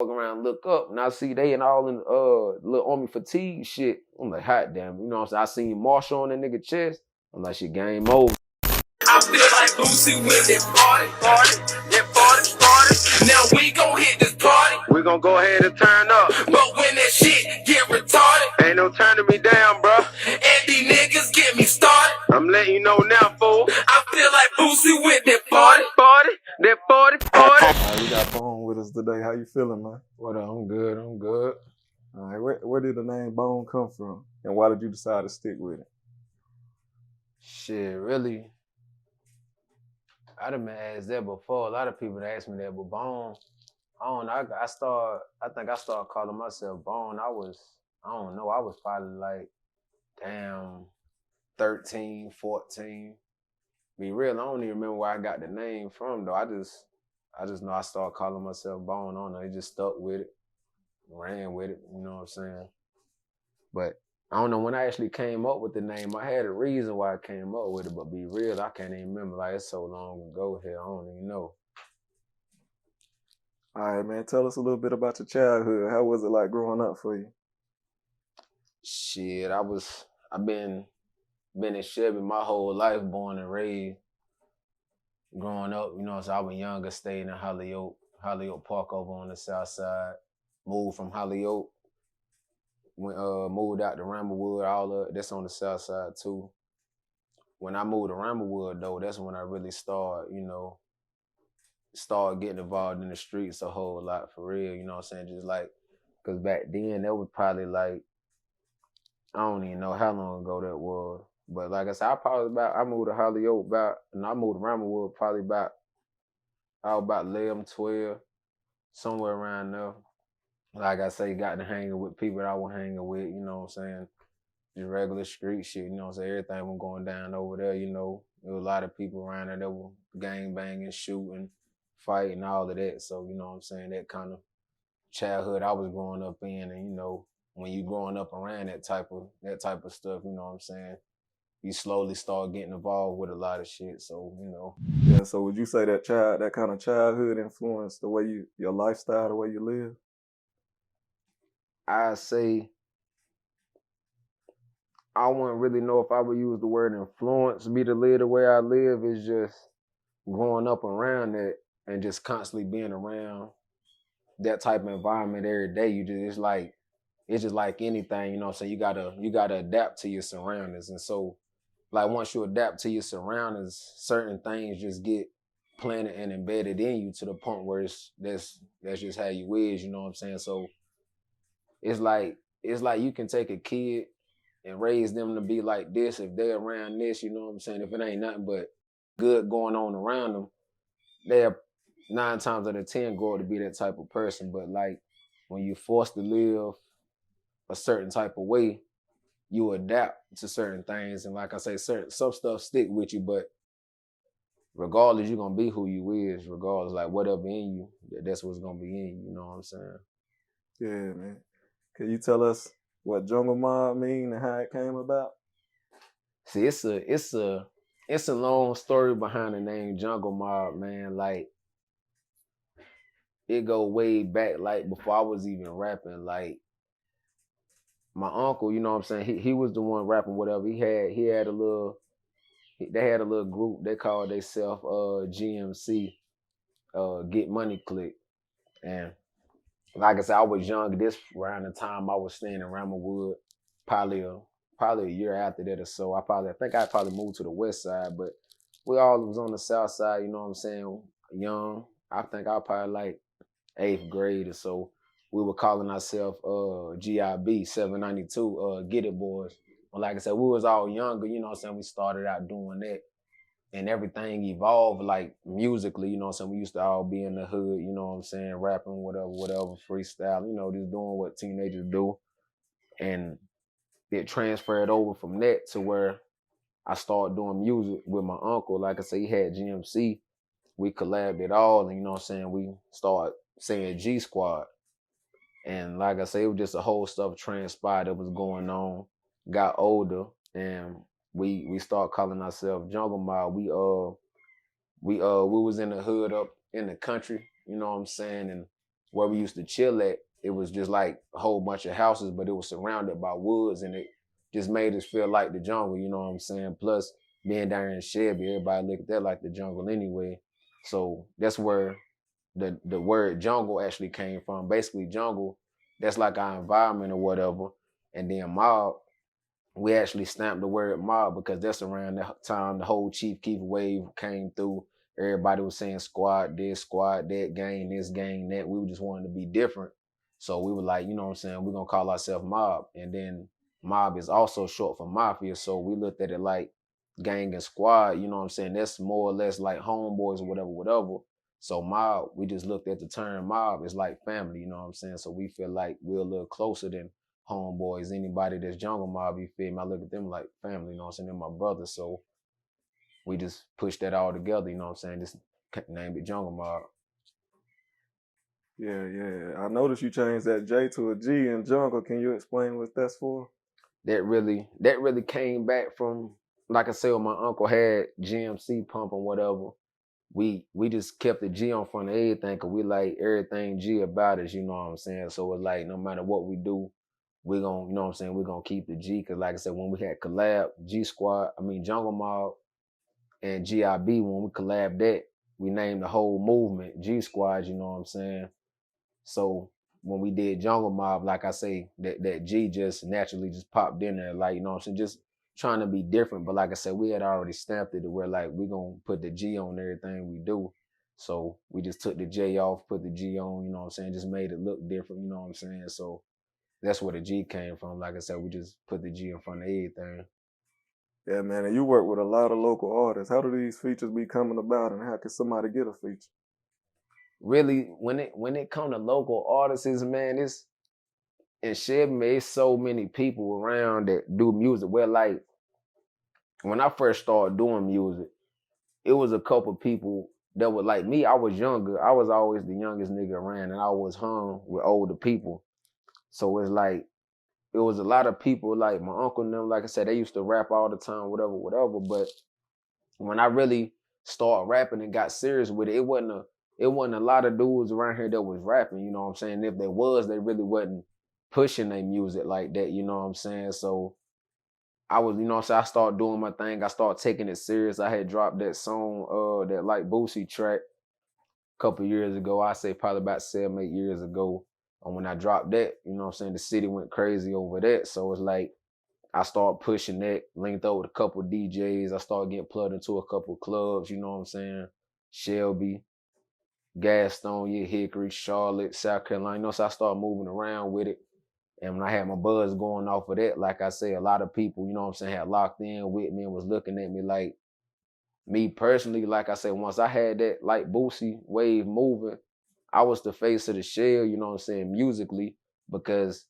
Walk around, look up, and I see they and all in little army fatigue shit. I'm like, hot damn, you know what I'm saying? I seen Marshall on that nigga chest. I'm like, shit, game over. I feel like Boosie with that party. Now we gon' hit this party. We gon' go ahead and turn up. But when that shit get retarded, ain't no turning me down, bro. And these niggas get me started. I'm letting you know now, fool. I feel like Boosie with that party. That 40. Alright, we got Bone with us today. How you feeling, man? What up? I'm good. Alright, where did the name Bone come from? And why did you decide to stick with it? Shit, really. I done been asked that before. A lot of people asked me that, but Bone, I don't know. I think I started calling myself Bone. I don't know, I was probably like, damn, 13, 14. Be real, I don't even remember where I got the name from though. I just know I started calling myself Bone. I don't know, it just stuck with it, ran with it, you know what I'm saying? But I don't know when I actually came up with the name. I had a reason why I came up with it, but be real, I can't even remember. Like, it's so long ago here, I don't even know. All right, man, tell us a little bit about your childhood. How was it like growing up for you? Shit, I've been in Shelby my whole life, born and raised. Growing up, you know, so I was younger, stayed in Holyoke Park over on the south side. Moved from Holyoke, moved out to Ramblewood, all of that's on the south side too. When I moved to Ramblewood though, that's when I really started getting involved in the streets a whole lot for real, you know what I'm saying? Just like, cause back then that was probably like, I don't even know how long ago that was. But like I said, I moved to Holyoke and I moved to Ramblewood probably I was about 11, 12, somewhere around there. Like I say, got to hanging with people that I was hanging with, you know what I'm saying? Just regular street shit, you know what I'm saying? Everything was going down over there, you know. There was a lot of people around there that were gang banging, shooting, fighting, all of that. So, you know what I'm saying? That kind of childhood I was growing up in, and you know, when you growing up around that type of stuff, you know what I'm saying? You slowly start getting involved with a lot of shit. So, you know. Yeah, so would you say that kind of childhood influenced the way your lifestyle, the way you live? I say I wouldn't really know if I would use the word influence me to live the way I live. It's just growing up around it and just constantly being around that type of environment every day. It's just like anything, you know what I'm saying? You gotta adapt to your surroundings. And so like once you adapt to your surroundings, certain things just get planted and embedded in you to the point where that's just how you is, you know what I'm saying? So it's like you can take a kid and raise them to be like this if they're around this, you know what I'm saying? If it ain't nothing but good going on around them, they're 9 times out of 10 grow up to be that type of person. But like when you're forced to live a certain type of way, you adapt to certain things. And like I say, some stuff stick with you, but regardless, you're gonna be who you is, regardless, like whatever in you, that's what's gonna be in you, you know what I'm saying? Yeah, man. Can you tell us what Jungle Mob mean and how it came about? See, it's a long story behind the name Jungle Mob, man. Like it go way back, like before I was even rapping. Like my uncle, you know what I'm saying? He was the one rapping whatever. They had a little group. They called themselves GMC, Get Money Click. And like I said, I was young. This around the time I was staying in Ramblewood, probably a year after that or so. I think I probably moved to the west side, but we all was on the south side, you know what I'm saying? Young. I think I was probably like 8th grade or so. We were calling ourselves GIB 792, Get It Boys. But like I said, we was all younger, you know what I'm saying? We started out doing that. And everything evolved like musically, you know what I'm saying? We used to all be in the hood, you know what I'm saying? Rapping, whatever, freestyle, you know, just doing what teenagers do. And it transferred over from that to where I started doing music with my uncle. Like I said, he had GMC. We collabed it all, and you know what I'm saying? We started saying G Squad. And like I say, it was just a whole stuff transpired that was going on. Got older, and we started calling ourselves Jungle Mob. We was in the hood up in the country, you know what I'm saying? And where we used to chill at, it was just like a whole bunch of houses, but it was surrounded by woods, and it just made us feel like the jungle, you know what I'm saying? Plus, being down in Shelby, everybody look at that like the jungle anyway. So that's where the word jungle actually came from. Basically, jungle, that's like our environment or whatever. And then mob, we actually stamped the word mob because that's around the time the whole Chief Keef wave came through. Everybody was saying squad this, squad that, gang this, gang that. We just wanted to be different. So we were like, you know what I'm saying, we're going to call ourselves mob. And then mob is also short for mafia. So we looked at it like gang and squad, you know what I'm saying? That's more or less like homeboys or whatever, whatever. So mob, we just looked at the term mob. It's like family, you know what I'm saying? So we feel like we're a little closer than homeboys, anybody that's Jungle Mob, you feel me? I look at them like family, you know what I'm saying? They're my brothers. So we just pushed that all together, you know what I'm saying? Just named it Jungle Mob. Yeah. I noticed you changed that J to a G in Jungle. Can you explain what that's for? That really came back from, like I said, when my uncle had GMC pump and whatever. We just kept the G on front of everything because we like everything G about us, you know what I'm saying? So it's like no matter what we do, we're gonna, you know what I'm saying, we're gonna keep the G. Cause like I said, when we had collab, Jungle Mob and GIB, when we collabed that, we named the whole movement G Squad, you know what I'm saying? So when we did Jungle Mob, like I say, that G just naturally just popped in there, like, you know what I'm saying? Just trying to be different. But like I said, we had already stamped it to where like we're gonna put the G on everything we do. So we just took the J off, put the G on, you know what I'm saying? Just made it look different, you know what I'm saying? So that's where the G came from. Like I said, we just put the G in front of everything. Yeah, man, and you work with a lot of local artists. How do these features be coming about, and how can somebody get a feature? Really, when it come to local artists, man, it's in Shelby, it's so many people around that do music. Well, like when I first started doing music, it was a couple people that were like me. I was younger. I was always the youngest nigga around, and I was hung with older people. So it's like it was a lot of people like my uncle and them. Like I said, they used to rap all the time, whatever, whatever. But when I really started rapping and got serious with it, it wasn't a lot of dudes around here that was rapping, you know what I'm saying? If there was, they really wasn't pushing their music like that, you know what I'm saying? So I was, you know what I'm saying, I started doing my thing. I started taking it serious. I had dropped that song, that like Boosie track a couple years ago. I say probably about 7, 8 years ago. And when I dropped that, you know what I'm saying, the city went crazy over that. So it's like I started pushing that, linked up with a couple of DJs. I started getting plugged into a couple of clubs, you know what I'm saying? Shelby, Gastonia, Hickory, Charlotte, South Carolina. You know, so I started moving around with it. And when I had my buzz going off of that, like I say, a lot of people, you know what I'm saying, had locked in with me and was looking at me like, me personally, like I said, once I had that like Boosie wave moving, I was the face of the shell, you know what I'm saying, musically, because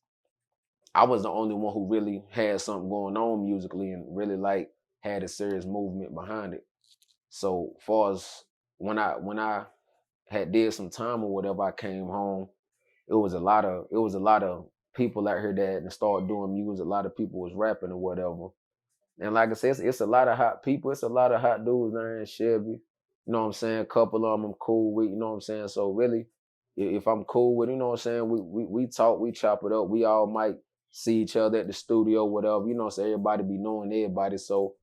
I was the only one who really had something going on musically and really like had a serious movement behind it. So far as when I had did some time or whatever, I came home, it was a lot of people out here that started doing music. A lot of people was rapping or whatever. And like I said, it's a lot of hot people. It's a lot of hot dudes there in Shelby. You know what I'm saying? A couple of them I'm cool with, you know what I'm saying? So really, if I'm cool with, you know what I'm saying, we talk, we chop it up. We all might see each other at the studio, whatever. You know what I'm saying? Everybody be knowing everybody. So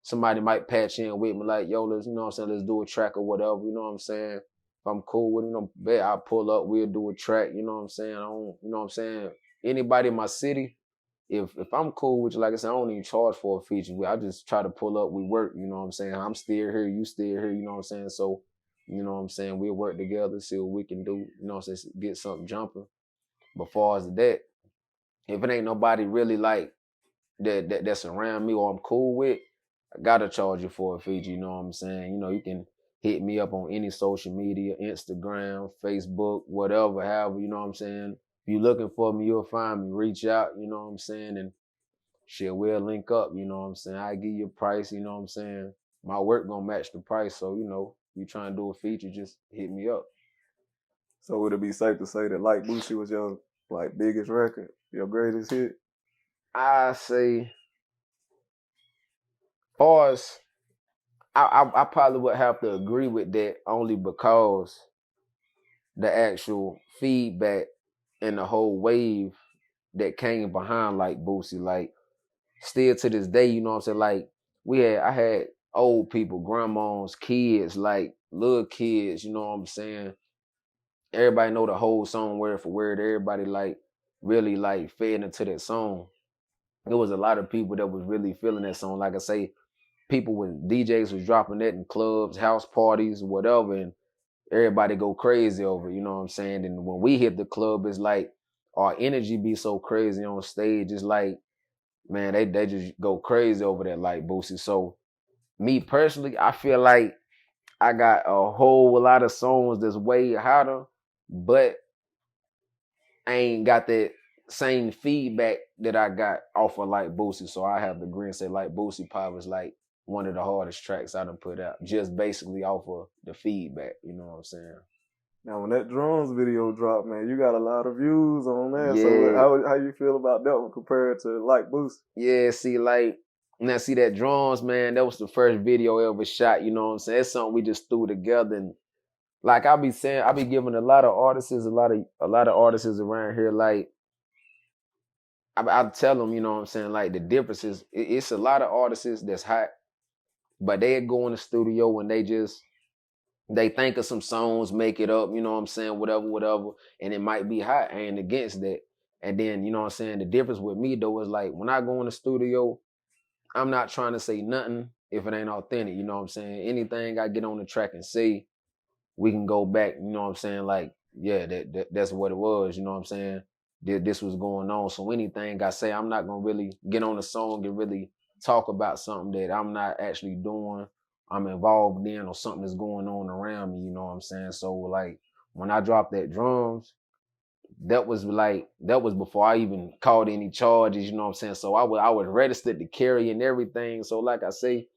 somebody might patch in with me like, yo, let's, you know what I'm saying, let's do a track or whatever. You know what I'm saying? If I'm cool with it, you know, bet I'll pull up, we'll do a track, you know what I'm saying? I don't, you know what I'm saying? Anybody in my city, if I'm cool with you, like I said, I don't even charge for a feature. I just try to pull up, we work, you know what I'm saying? I'm still here, you still here, you know what I'm saying? So, you know what I'm saying, we'll work together, see what we can do, you know what I'm saying, get something jumping. But far as that, if it ain't nobody really like that's around me or I'm cool with, I gotta charge you for a feature, you know what I'm saying? You know, you can hit me up on any social media, Instagram, Facebook, whatever, however, you know what I'm saying? If you looking for me, you'll find me. Reach out, you know what I'm saying? And shit, we'll link up, you know what I'm saying? I give you a price, you know what I'm saying? My work gonna match the price, so, you know, you trying to do a feature, just hit me up. So would it be safe to say that Like Boosie was your like biggest record, your greatest hit? I say, far as I probably would have to agree with that only because the actual feedback and the whole wave that came behind like Boosie. Like still to this day, you know what I'm saying? Like I had old people, grandmas, kids, like little kids, you know what I'm saying? Everybody know the whole song word for word. Everybody like really like fed into that song. It was a lot of people that was really feeling that song. Like I say, people when DJs was dropping that in clubs, house parties, whatever, and everybody go crazy over it, you know what I'm saying? And when we hit the club, it's like our energy be so crazy on stage. It's like, man, they just go crazy over that like Boosie. So me personally, I feel like I got a whole lot of songs that's way hotter, but I ain't got that same feedback that I got off of like Boosie. So I have to agree and say like Boosie Pop is like one of the hardest tracks I done put out, just basically off of the feedback, you know what I'm saying? Now, when that drums video dropped, man, you got a lot of views on that. Yeah. So how you feel about that one compared to like Boosie? Yeah, see, like, now see that drums, man, that was the first video I ever shot, you know what I'm saying? It's something we just threw together, and like I be saying, I be giving a lot of artists around here, like, I tell them, you know what I'm saying, like the differences, it's a lot of artists that's hot, but they go in the studio and they think of some songs, make it up, you know what I'm saying, whatever, and it might be hot. I ain't against that. And then, you know what I'm saying, the difference with me though is like when I go in the studio, I'm not trying to say nothing if it ain't authentic, you know what I'm saying? Anything I get on the track and say, we can go back, you know what I'm saying? Like, yeah, that's what it was, you know what I'm saying? This was going on. So anything I say, I'm not gonna really get on the song and really talk about something that I'm not actually doing, I'm involved in, or something that's going on around me, you know what I'm saying? So like when I dropped that drums, that was before I even caught any charges, you know what I'm saying? So I was registered to carry and everything. So like I say,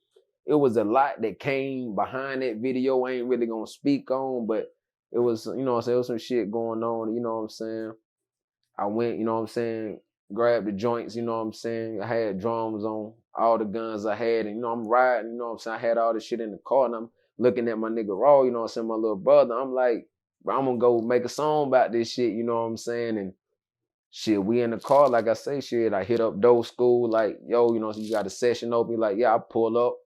it was a lot that came behind that video. I ain't really gonna speak on, but it was, you know what I'm saying, it was some shit going on, you know what I'm saying? I went, you know what I'm saying, grabbed the joints, you know what I'm saying? I had drums on all the guns I had, and you know, I'm riding, you know what I'm saying? I had all this shit in the car, and I'm looking at my nigga Raw, you know what I'm saying, my little brother. I'm like, bro, I'm gonna go make a song about this shit, you know what I'm saying? And shit, we in the car, like I say, shit, I hit up Doe School, like, yo, you know, so you got a session open, like, yeah, I pull up,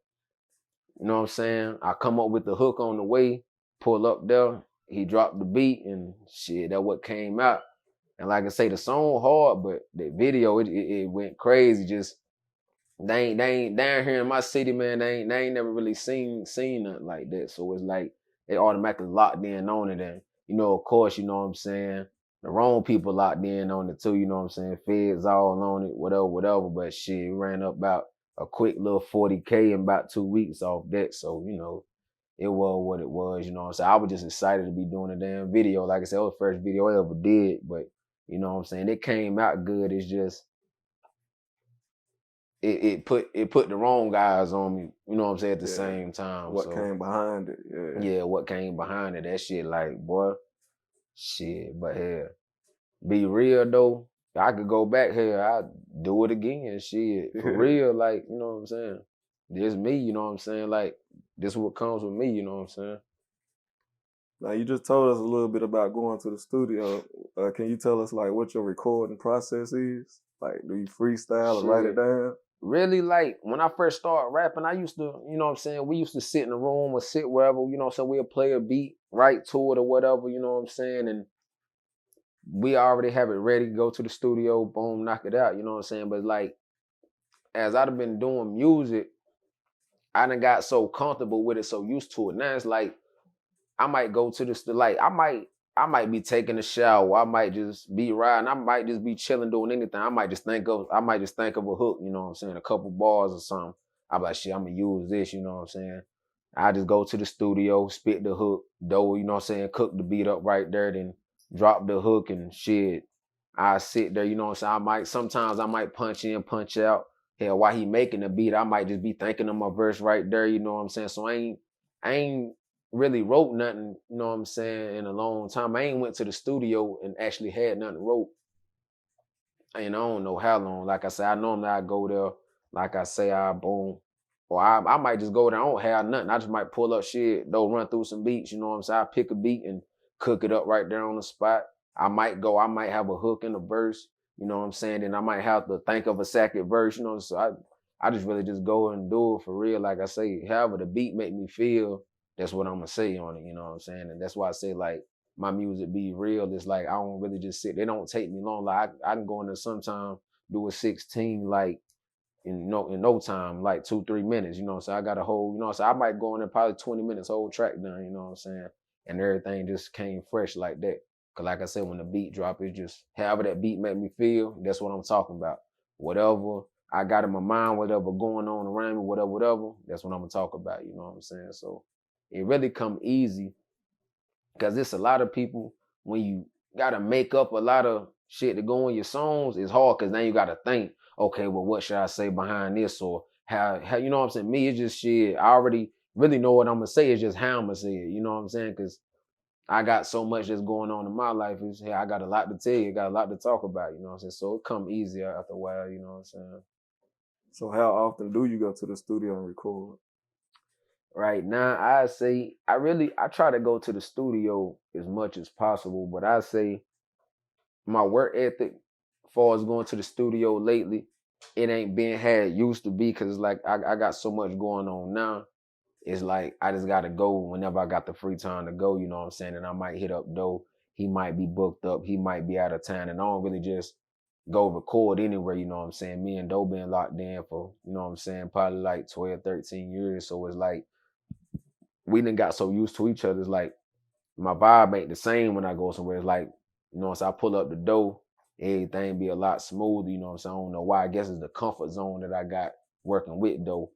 you know what I'm saying? I come up with the hook on the way, pull up there, he dropped the beat, and shit, that what came out. And like I say, the song hard, but the video, it went crazy. Just they ain't down here in my city, man. They ain't never really seen nothing like that. So it's like they automatically locked in on it. And you know, of course, you know what I'm saying, the wrong people locked in on it too. You know what I'm saying, feds all on it, whatever. But shit, it ran up about a quick little 40K in about 2 weeks off that. So you know, it was what it was. You know what I'm saying. I was just excited to be doing a damn video. Like I said, it was the first video I ever did, but. You know what I'm saying? It came out good. It's just it put the wrong guys on me. You know what I'm saying? At the same time. What came behind it? Yeah. Yeah, what came behind it? That shit, like, boy, shit. But hell, be real though. I could go back here. I'd do it again. Shit, for real. Like, you know what I'm saying? This me. You know what I'm saying? Like, this is what comes with me. You know what I'm saying? Now, you just told us a little bit about going to the studio. Can you tell us, like, what your recording process is? Like, do you freestyle and write it down? Really, like, when I first started rapping, I used to, you know what I'm saying, we used to sit in a room or sit wherever, you know what I'm saying, we'll play a beat, write to it or whatever, you know what I'm saying, and we already have it ready, go to the studio, boom, knock it out, you know what I'm saying, but like, as I've been doing music, I done got so comfortable with it, so used to it. Now it's like, I might go to the like I might be taking a shower. I might just be riding. I might just be chilling doing anything. I might just think of a hook, you know what I'm saying, a couple bars or something. I'm like, shit, I'm gonna use this, you know what I'm saying. I just go to the studio, spit the hook, dough, you know what I'm saying, cook the beat up right there, then drop the hook and shit. I sit there, you know what I'm saying. Sometimes I might punch in, punch out. Hell, while he making the beat, I might just be thinking of my verse right there, you know what I'm saying. So I ain't really wrote nothing, you know what I'm saying, in a long time. I ain't went to the studio and actually had nothing wrote. And I don't know how long. Like I said, I normally I go there, like I say, I boom. Or I might just go there, I don't have nothing. I just might pull up shit, though, run through some beats, you know what I'm saying. I pick a beat and cook it up right there on the spot. I might have a hook in the verse, you know what I'm saying? Then I might have to think of a second verse, you know. So I just really just go and do it for real. Like I say, however the beat make me feel, that's what I'm gonna say on it, you know what I'm saying? And that's why I say like my music be real. It's like I don't really just sit. They don't take me long. Like I can go in there sometime, do a 16 like in no time, like 2-3 minutes, you know. So I got a whole, you know, so I might go in there probably 20 minutes, whole track done, you know what I'm saying? And everything just came fresh like that. Cause like I said, when the beat drop, it's just however that beat make me feel, that's what I'm talking about. Whatever I got in my mind, whatever going on around me, whatever, that's what I'm gonna talk about, you know what I'm saying? So it really come easy because it's a lot of people when you gotta make up a lot of shit to go in your songs, it's hard because now you gotta think, okay, well, what should I say behind this? Or how you know what I'm saying? Me, it's just shit. I already really know what I'm gonna say. It's just how I'm gonna say it. You know what I'm saying? Because I got so much that's going on in my life. It's, hey, I got a lot to tell you. Got a lot to talk about. You know what I'm saying? So it come easier after a while. You know what I'm saying? So how often do you go to the studio and record? Right now, I say I try to go to the studio as much as possible, but I say my work ethic, as far as going to the studio lately, it ain't been how it used to be because like I got so much going on now. It's like I just gotta go whenever I got the free time to go, you know what I'm saying? And I might hit up Doe. He might be booked up, he might be out of town, and I don't really just go record anywhere, you know what I'm saying? Me and Doe been locked in for, you know what I'm saying, probably like 12, 13 years. So it's like we done got so used to each other. It's like my vibe ain't the same when I go somewhere. It's like, you know, so I pull up the door, everything be a lot smoother, you know what I'm saying? I don't know why. I guess it's the comfort zone that I got working with Doe.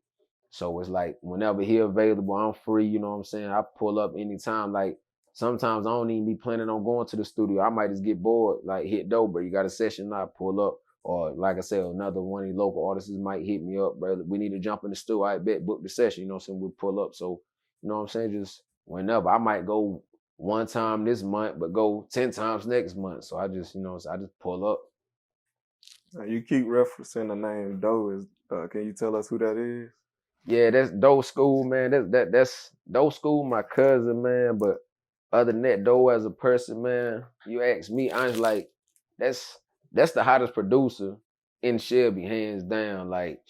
So it's like whenever he available, I'm free, you know what I'm saying? I pull up anytime. Like sometimes I don't even be planning on going to the studio. I might just get bored, like hit Doe, but you got a session, I pull up. Or like I said, another one of the local artists might hit me up, brother. We need to jump in the studio. I bet book the session, you know what I'm saying? We'll pull up. So, you know what I'm saying? Just whenever. I might go one time this month, but go 10 times next month. So I just, you know, so I just pull up. Now, you keep referencing the name Doe. Can you tell us who that is? Yeah, that's Doe School, man. That's Doe School, my cousin, man. But other than that, Doe as a person, man, you ask me, I'm just like, that's the hottest producer in Shelby, hands down. Like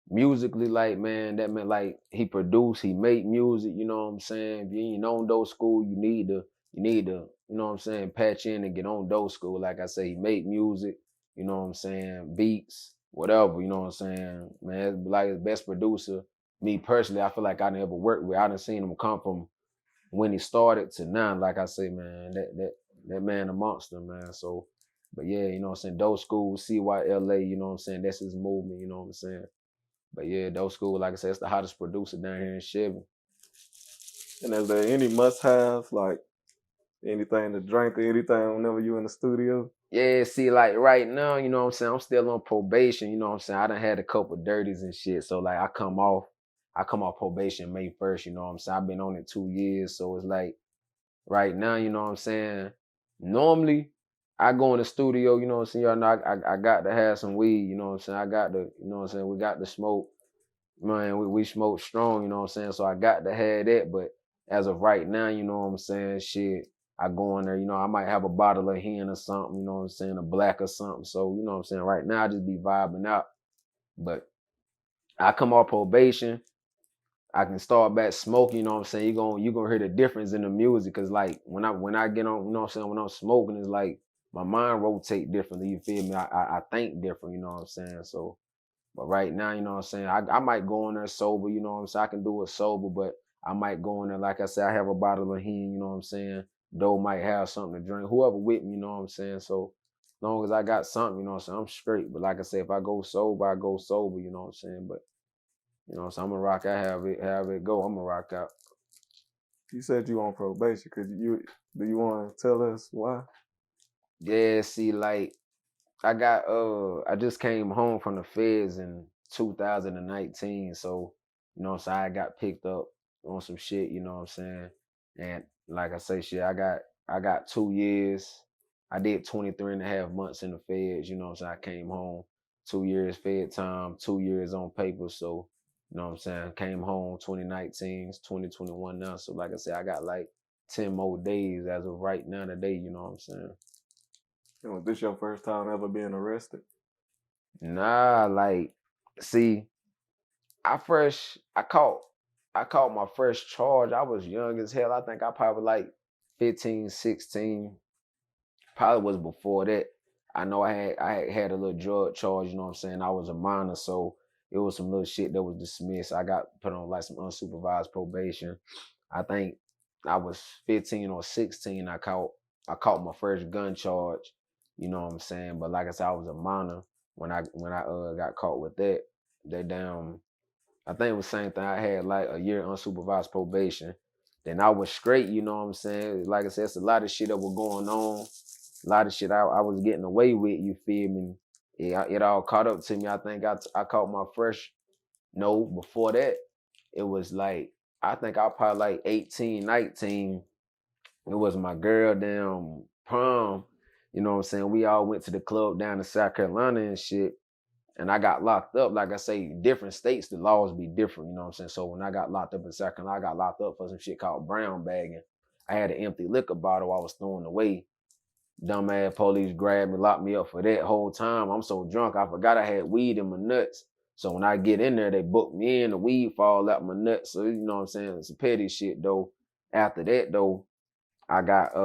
musically, like man, that meant like he produced, he made music. You know what I'm saying? If you ain't on Doe School, you need to, you know what I'm saying, patch in and get on Doe School. Like I say, he made music. You know what I'm saying? Beats, whatever. You know what I'm saying? Man, it's like his best producer. Me personally, I feel like I never worked with. I done seen him come from when he started to now. Like I say, man, that man a monster, man. So, but yeah, you know what I'm saying? Doe School, CYLA, you know what I'm saying? That's his movement, you know what I'm saying? But yeah, Doe School, like I said, it's the hottest producer down here in Chevy. And is there any must-haves, like anything to drink or anything whenever you in the studio? Yeah, see, like right now, you know what I'm saying? I'm still on probation, you know what I'm saying? I done had a couple dirties and shit. So like I come off probation May 1st, you know what I'm saying? I've been on it 2 years. So it's like right now, you know what I'm saying? Normally I go in the studio, you know what I'm saying? Y'all know I got to have some weed, you know what I'm saying? I got to, you know what I'm saying? We got to smoke. Man, we smoke strong, you know what I'm saying? So I got to have that. But as of right now, you know what I'm saying? Shit, I go in there, you know, I might have a bottle of hen or something, you know what I'm saying? A black or something. So, you know what I'm saying? Right now, I just be vibing out. But I come off probation. I can start back smoking, you know what I'm saying? You gonna hear the difference in the music. Cause like when I get on, you know what I'm saying, when I'm smoking, it's like my mind rotate differently, you feel me? I think different, you know what I'm saying? So but right now, you know what I'm saying, I might go in there sober, you know what I'm saying? I can do it sober, but I might go in there, like I said, I have a bottle of hen, you know what I'm saying? Doe might have something to drink, whoever with me, you know what I'm saying? So as long as I got something, you know what I'm saying, I'm straight. But like I said, if I go sober, I go sober, you know what I'm saying? But you know what I'm saying, I'm gonna rock out, have it go, I'm gonna rock out. You said you on probation. Do you want to tell us why? Yeah, see, like I just came home from the feds in 2019, so you know what I'm saying, I got picked up on some shit, you know what I'm saying? And like I say, shit, I got 2 years. I did 23 and a half months in the feds, you know what I'm saying? I came home, 2 years fed time, 2 years on paper, so you know what I'm saying? Came home 2019, it's 2021 now, so like I said, I got like 10 more days as of right now today, you know what I'm saying? And was this your first time ever being arrested? Nah, like, see, I caught my first charge. I was young as hell. I think I probably like 15, 16. Probably was before that. I know I had a little drug charge, you know what I'm saying? I was a minor, so it was some little shit that was dismissed. I got put on like some unsupervised probation. I think I was 15 or 16. I caught my first gun charge, you know what I'm saying? But like I said, I was a minor when I got caught with that. They damn, I think it was the same thing. I had like a year unsupervised probation. Then I was straight, you know what I'm saying? Like I said, it's a lot of shit that was going on. A lot of shit I was getting away with, you feel me? It all caught up to me. I think I caught my first, no, before that, it was like, I think I probably like 18, 19. It was my girl damn prom. You know what I'm saying? We all went to the club down in South Carolina and shit. And I got locked up. Like I say, different states, the laws be different, you know what I'm saying? So when I got locked up in South Carolina, I got locked up for some shit called brown bagging. I had an empty liquor bottle I was throwing away. Dumbass police grabbed me, locked me up for that whole time. I'm so drunk, I forgot I had weed in my nuts. So when I get in there, they book me in, the weed fall out my nuts. So you know what I'm saying? It's a petty shit though. After that though, I got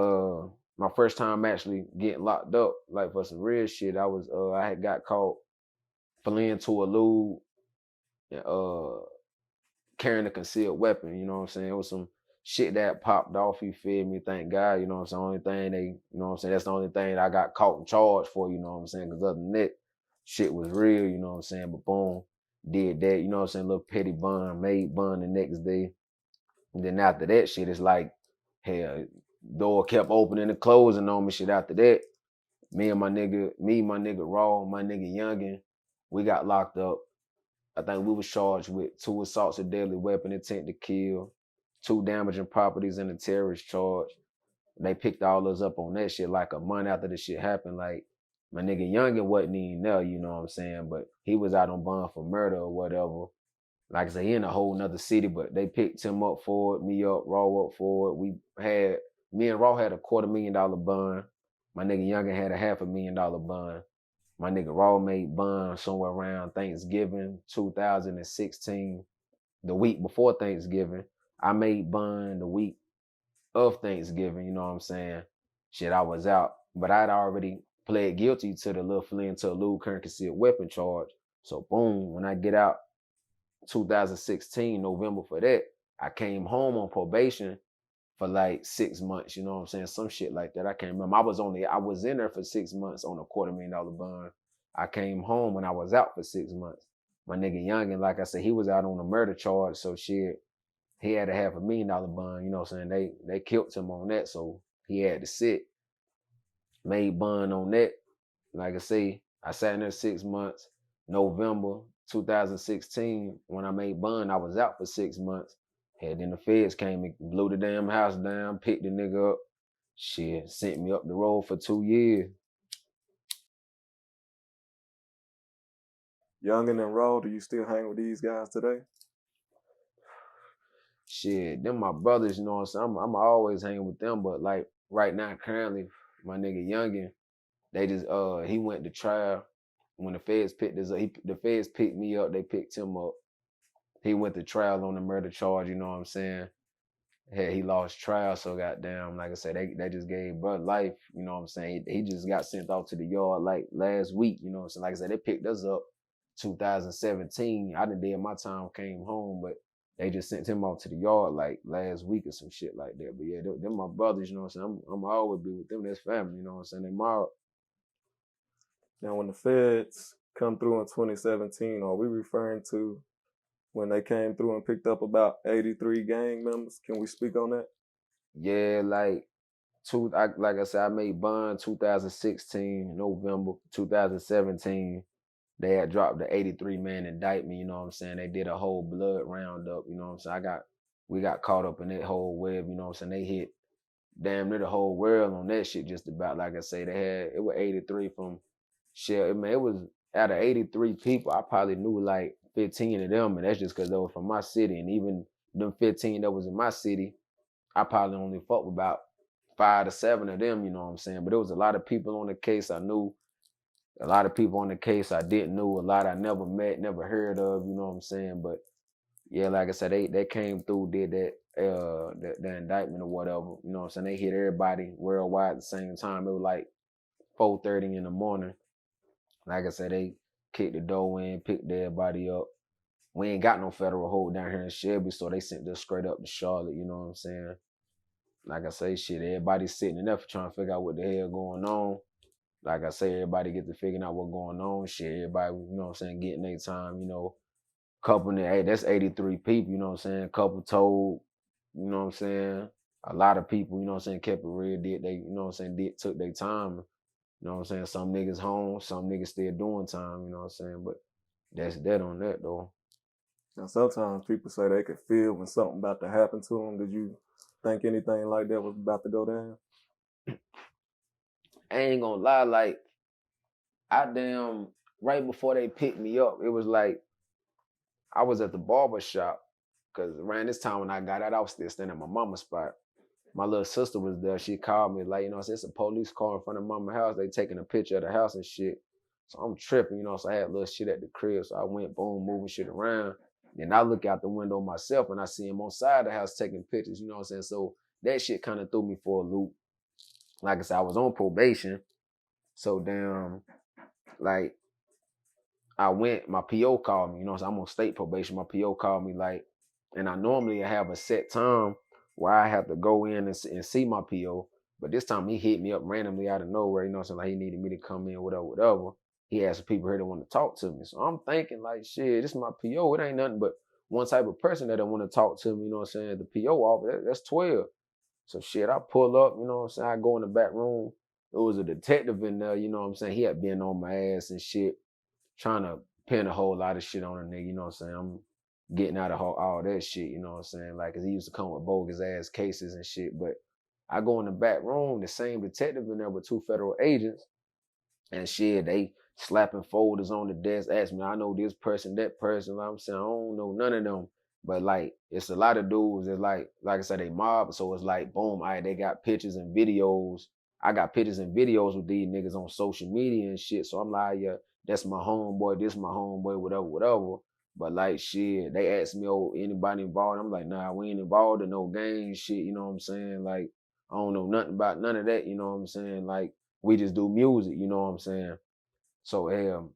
my first time actually getting locked up, like for some real shit. I had got caught fleeing to a lube and carrying a concealed weapon, you know what I'm saying? It was some shit that popped off, you feel me? Thank God, you know what I'm saying? Only thing you know what I'm saying? That's the only thing I got caught and charged for, you know what I'm saying? Because other than that, shit was real, you know what I'm saying? But boom, did that, you know what I'm saying? Little petty bun, made bun the next day. And then after that shit, it's like, hell, door kept opening and closing on me shit after that. Me, my nigga Raw, my nigga Youngin, we got locked up. I think we was charged with 2 assaults of deadly weapon, intent to kill, 2 damaging properties, and a terrorist charge. They picked all us up on that shit like a month after the shit happened. Like, my nigga Youngin wasn't even there, you know what I'm saying? But he was out on bond for murder or whatever. Like I say, he in a whole nother city, but they picked him up for it, me up, Raw up for it. Me and Raw had a $250,000 bond. My nigga Youngin had a $500,000 bond. My nigga Raw made bond somewhere around Thanksgiving 2016, the week before Thanksgiving. I made bond the week of Thanksgiving, you know what I'm saying? Shit, I was out. But I'd already pled guilty to the little fleeing to a lewd current concealed weapon charge. So boom, when I get out 2016, November for that, I came home on probation for like 6 months, you know what I'm saying? Some shit like that. I can't remember. I was in there for 6 months on a $250,000 bond. I came home when I was out for 6 months. My nigga Youngin, like I said, he was out on a murder charge, so shit, he had a $500,000 bond, you know what I'm saying? They killed him on that, so he had to sit. Made bond on that. Like I say, I sat in there 6 months. November 2016, when I made bond, I was out for 6 months. And then the feds came and blew the damn house down, picked the nigga up. Shit, sent me up the road for 2 years. Youngin and Raw, do you still hang with these guys today? Shit, them my brothers, you know what I'm saying? I'm always hanging with them, but like right now, currently, my nigga Youngin, they just he went to trial. When the feds picked us up, the feds picked me up, they picked him up. He went to trial on the murder charge, you know what I'm saying? He lost trial, so goddamn, like I said, they just gave bro life, you know what I'm saying? He just got sent off to the yard like last week, you know what I'm saying? Like I said, they picked us up 2017. I done did my time, came home, but they just sent him off to the yard like last week or some shit like that. But yeah, they're my brothers, you know what I'm saying? I'm always be with them, that's family, you know what I'm saying? They mob. Now, when the feds come through in 2017, are we referring to when they came through and picked up about 83 gang members? Can we speak on that? Yeah, like I said, I made bond 2016, November 2017. They had dropped the 83-man indictment, you know what I'm saying? They did a whole blood roundup, you know what I'm saying? We got caught up in that whole web, you know what I'm saying? They hit damn near the whole world on that shit just about. Like I say, it was 83 from Shelby. Man, it was out of 83 people, I probably knew like 15 of them, and that's just because they were from my city. And even them 15 that was in my city, I probably only fucked with about 5 to 7 of them, you know what I'm saying? But there was a lot of people on the case I knew, a lot of people on the case I didn't know, a lot I never met, never heard of, you know what I'm saying? But yeah, like I said, they came through, did that the indictment or whatever, you know what I'm saying? They hit everybody worldwide at the same time. It was like 4:30 in the morning. Like I said, they kicked the door in, picked everybody up. We ain't got no federal hold down here in Shelby, so they sent us straight up to Charlotte, you know what I'm saying? Like I say, shit, everybody's sitting in there trying to figure out what the hell going on. Like I say, everybody get to figuring out what's going on. Shit, everybody, you know what I'm saying, getting their time, you know. Couple, hey, that's 83 people, you know what I'm saying? Couple told, you know what I'm saying? A lot of people, you know what I'm saying, kept it real, did they, you know what I'm saying, took their time. You know what I'm saying? Some niggas home, some niggas still doing time, you know what I'm saying? But that's that on that though. Now, sometimes people say they could feel when something about to happen to them. Did you think anything like that was about to go down? I ain't gonna lie, like, right before they picked me up, it was like, I was at the barber shop, because around this time when I got out, I was still standing at my mama's spot. My little sister was there. She called me, like, you know, it's a police car in front of mama's house. They taking a picture of the house and shit. So I'm tripping, you know, so I had little shit at the crib. So I went, boom, moving shit around. Then I look out the window myself and I see him on side of the house taking pictures, you know what I'm saying? So that shit kind of threw me for a loop. Like I said, I was on probation. So damn, like, I went, my PO called me, you know, so I'm on state probation. My PO called me, like, and I normally have a set time where I have to go in and see my PO. But this time he hit me up randomly out of nowhere, you know what I'm saying? Like, he needed me to come in, whatever. He had some people here that want to talk to me. So I'm thinking, like, shit, this is my PO. It ain't nothing but one type of person that want to talk to me, you know what I'm saying? The PO off, that's 12. So shit, I pull up, you know what I'm saying? I go in the back room. It was a detective in there, you know what I'm saying? He had been on my ass and shit, trying to pin a whole lot of shit on a nigga, you know what I'm saying? I'm getting out of all that shit, you know what I'm saying? Like, 'cause he used to come with bogus ass cases and shit. But I go in the back room, the same detective in there with 2 federal agents, and shit, they slapping folders on the desk, asking me, I know this person, that person. Like I'm saying, I don't know none of them. But like, it's a lot of dudes that like I said, they mob. So it's like, boom, they got pictures and videos. I got pictures and videos with these niggas on social media and shit. So I'm like, yeah, that's my homeboy, this my homeboy, whatever. But like, shit, they asked me, oh, anybody involved? I'm like, nah, we ain't involved in no gang shit, you know what I'm saying? Like, I don't know nothing about none of that, you know what I'm saying? Like, we just do music, you know what I'm saying? So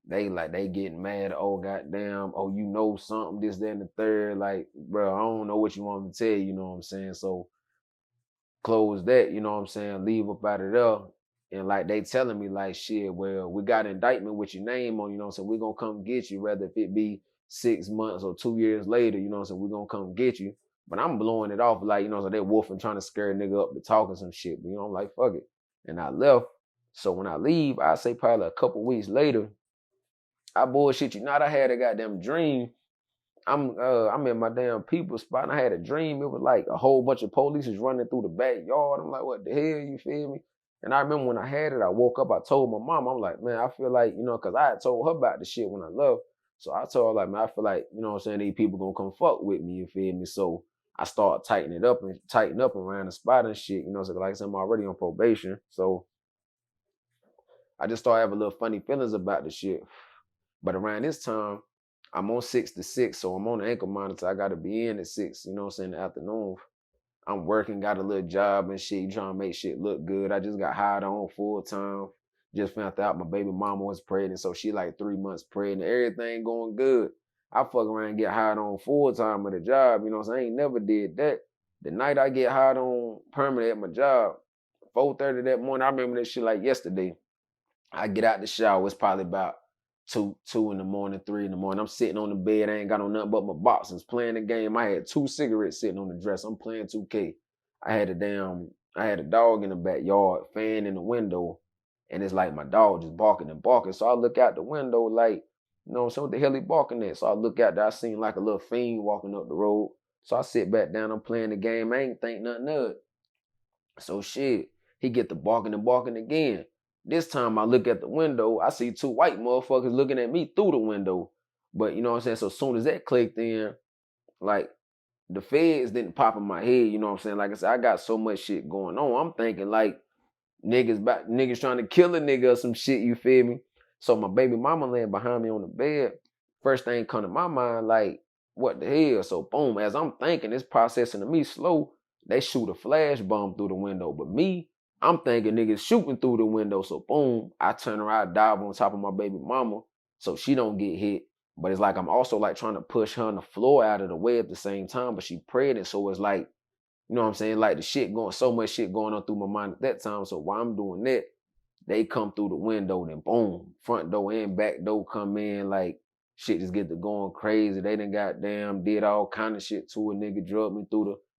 they getting mad, oh goddamn, oh, you know something, this, that, and the third. Like, bro, I don't know what you want me to tell you, you know what I'm saying? So close that, you know what I'm saying, leave up out of there. And like, they telling me like, shit, well, we got an indictment with your name on, you know what I'm saying? We're gonna come get you, whether if it be 6 months or 2 years later, you know what I'm saying? We're gonna come get you. But I'm blowing it off like, you know, so they wolfing, trying to scare a nigga up to talking some shit. But you know, I'm like, fuck it. And I left. So when I leave, I say probably a couple weeks later, I bullshit you not, I had a goddamn dream. I'm in my damn people spot and I had a dream. It was like a whole bunch of police is running through the backyard. I'm like, what the hell, you feel me? And I remember when I had it, I woke up, I told my mom, I'm like, man, I feel like, you know, cause I had told her about the shit when I left. So I told her like, man, I feel like, you know what I'm saying, these people gonna come fuck with me, you feel me? So I started tightening up around the spot and shit, you know, so like I said, I'm already on probation. So I just started having a little funny feelings about the shit. But around this time, I'm on 6 to 6, so I'm on the ankle monitor. I gotta be in at 6, you know what I'm saying, in the afternoon. I'm working, got a little job and shit, trying to make shit look good. I just got hired on full time. Just found out my baby mama was pregnant, so she like 3 months pregnant. Everything going good. I fuck around and get hired on full time at a job, you know what I'm saying? I ain't never did that. The night I get hired on permanent at my job, 4:30 that morning, I remember that shit like yesterday. I get out the shower, it's probably about 2 in the morning, 3 in the morning. I'm sitting on the bed, I ain't got on nothing but my boxers playing the game. I had 2 cigarettes sitting on the dresser. I'm playing 2K. I had a dog in the backyard, fan in the window, and it's like my dog just barking and barking. So I look out the window like, you know, so what the hell he barking at? So I look out there, I seen like a little fiend walking up the road. So I sit back down, I'm playing the game. I ain't think nothing of it. So shit, he get the barking and barking again. This time I look at the window, I see 2 white motherfuckers looking at me through the window. But you know what I'm saying? So as soon as that clicked in, like, the feds didn't pop in my head, you know what I'm saying? Like I said, I got so much shit going on. I'm thinking like niggas trying to kill a nigga or some shit, you feel me? So my baby mama laying behind me on the bed. First thing come to my mind, like, what the hell? So boom, as I'm thinking, it's processing to me slow. They shoot a flash bomb through the window. But me, I'm thinking niggas shooting through the window. So boom, I turn around, dive on top of my baby mama so she don't get hit. But it's like I'm also like trying to push her on the floor out of the way at the same time, but she pregnant. So it's like, you know what I'm saying? Like so much shit going on through my mind at that time. So while I'm doing that, they come through the window, then boom, front door and back door come in, like shit just get to going crazy. They done goddamn did all kind of shit to a nigga, drugged me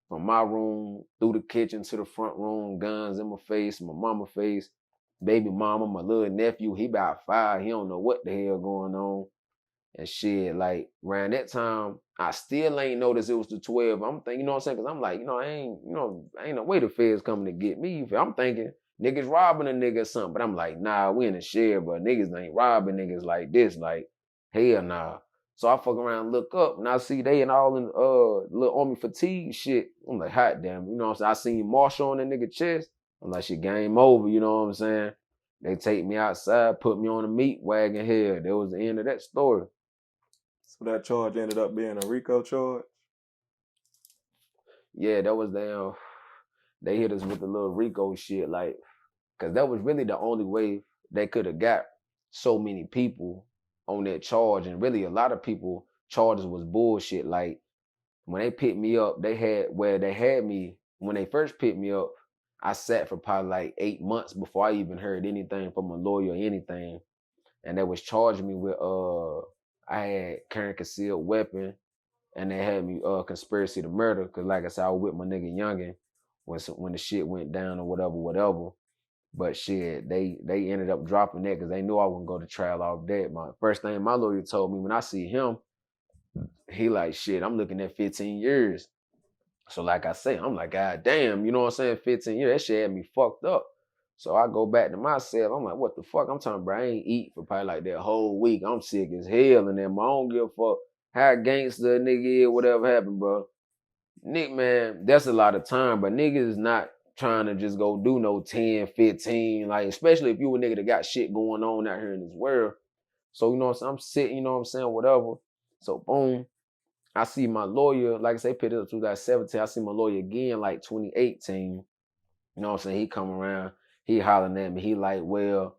from my room, through the kitchen to the front room, guns in my face, my mama face, baby mama, my little nephew, he about 5, he don't know what the hell going on. And shit, like, around that time, I still ain't noticed it was the 12. I'm thinking, you know what I'm saying? Because I'm like, ain't no way the feds coming to get me. I'm thinking niggas robbing a nigga or something. But I'm like, nah, we in the share, but niggas ain't robbing niggas like this. Like, hell nah. So I fuck around and look up, and I see they and all in little army fatigue shit. I'm like, hot damn, you know what I'm saying? I seen Marshall on that nigga chest. I'm like, shit, game over, you know what I'm saying? They take me outside, put me on a meat wagon here. That was the end of that story. So that charge ended up being a RICO charge? Yeah, that was damn. They hit us with the little RICO shit, like, because that was really the only way they could have got so many people on that charge. And really, a lot of people charges was bullshit. Like, when they picked me up, they had me, when they first picked me up, I sat for probably like 8 months before I even heard anything from a lawyer or anything. And they was charging me with, I had carrying concealed weapon, and they had me conspiracy to murder. Cause like I said, I was with my nigga Youngin when the shit went down or whatever. But shit, they ended up dropping that because they knew I wouldn't go to trial off that. My first thing my lawyer told me when I see him, he like, shit, I'm looking at 15 years. So like I say, I'm like, God damn, you know what I'm saying? 15 years, that shit had me fucked up. So I go back to my cell. I'm like, what the fuck? I'm talking about I ain't eat for probably like that whole week. I'm sick as hell. And then I don't give a fuck how gangster a nigga is, whatever happened, bro. Nick, man, that's a lot of time, but niggas is not trying to just go do no 10, 15, like, especially if you a nigga that got shit going on out here in this world. So, you know what I'm saying? I'm sitting, you know what I'm saying, whatever. So, boom, I see my lawyer, like I say, picked it up 2017. I see my lawyer again, like 2018. You know what I'm saying? He come around, he hollering at me. He like, well,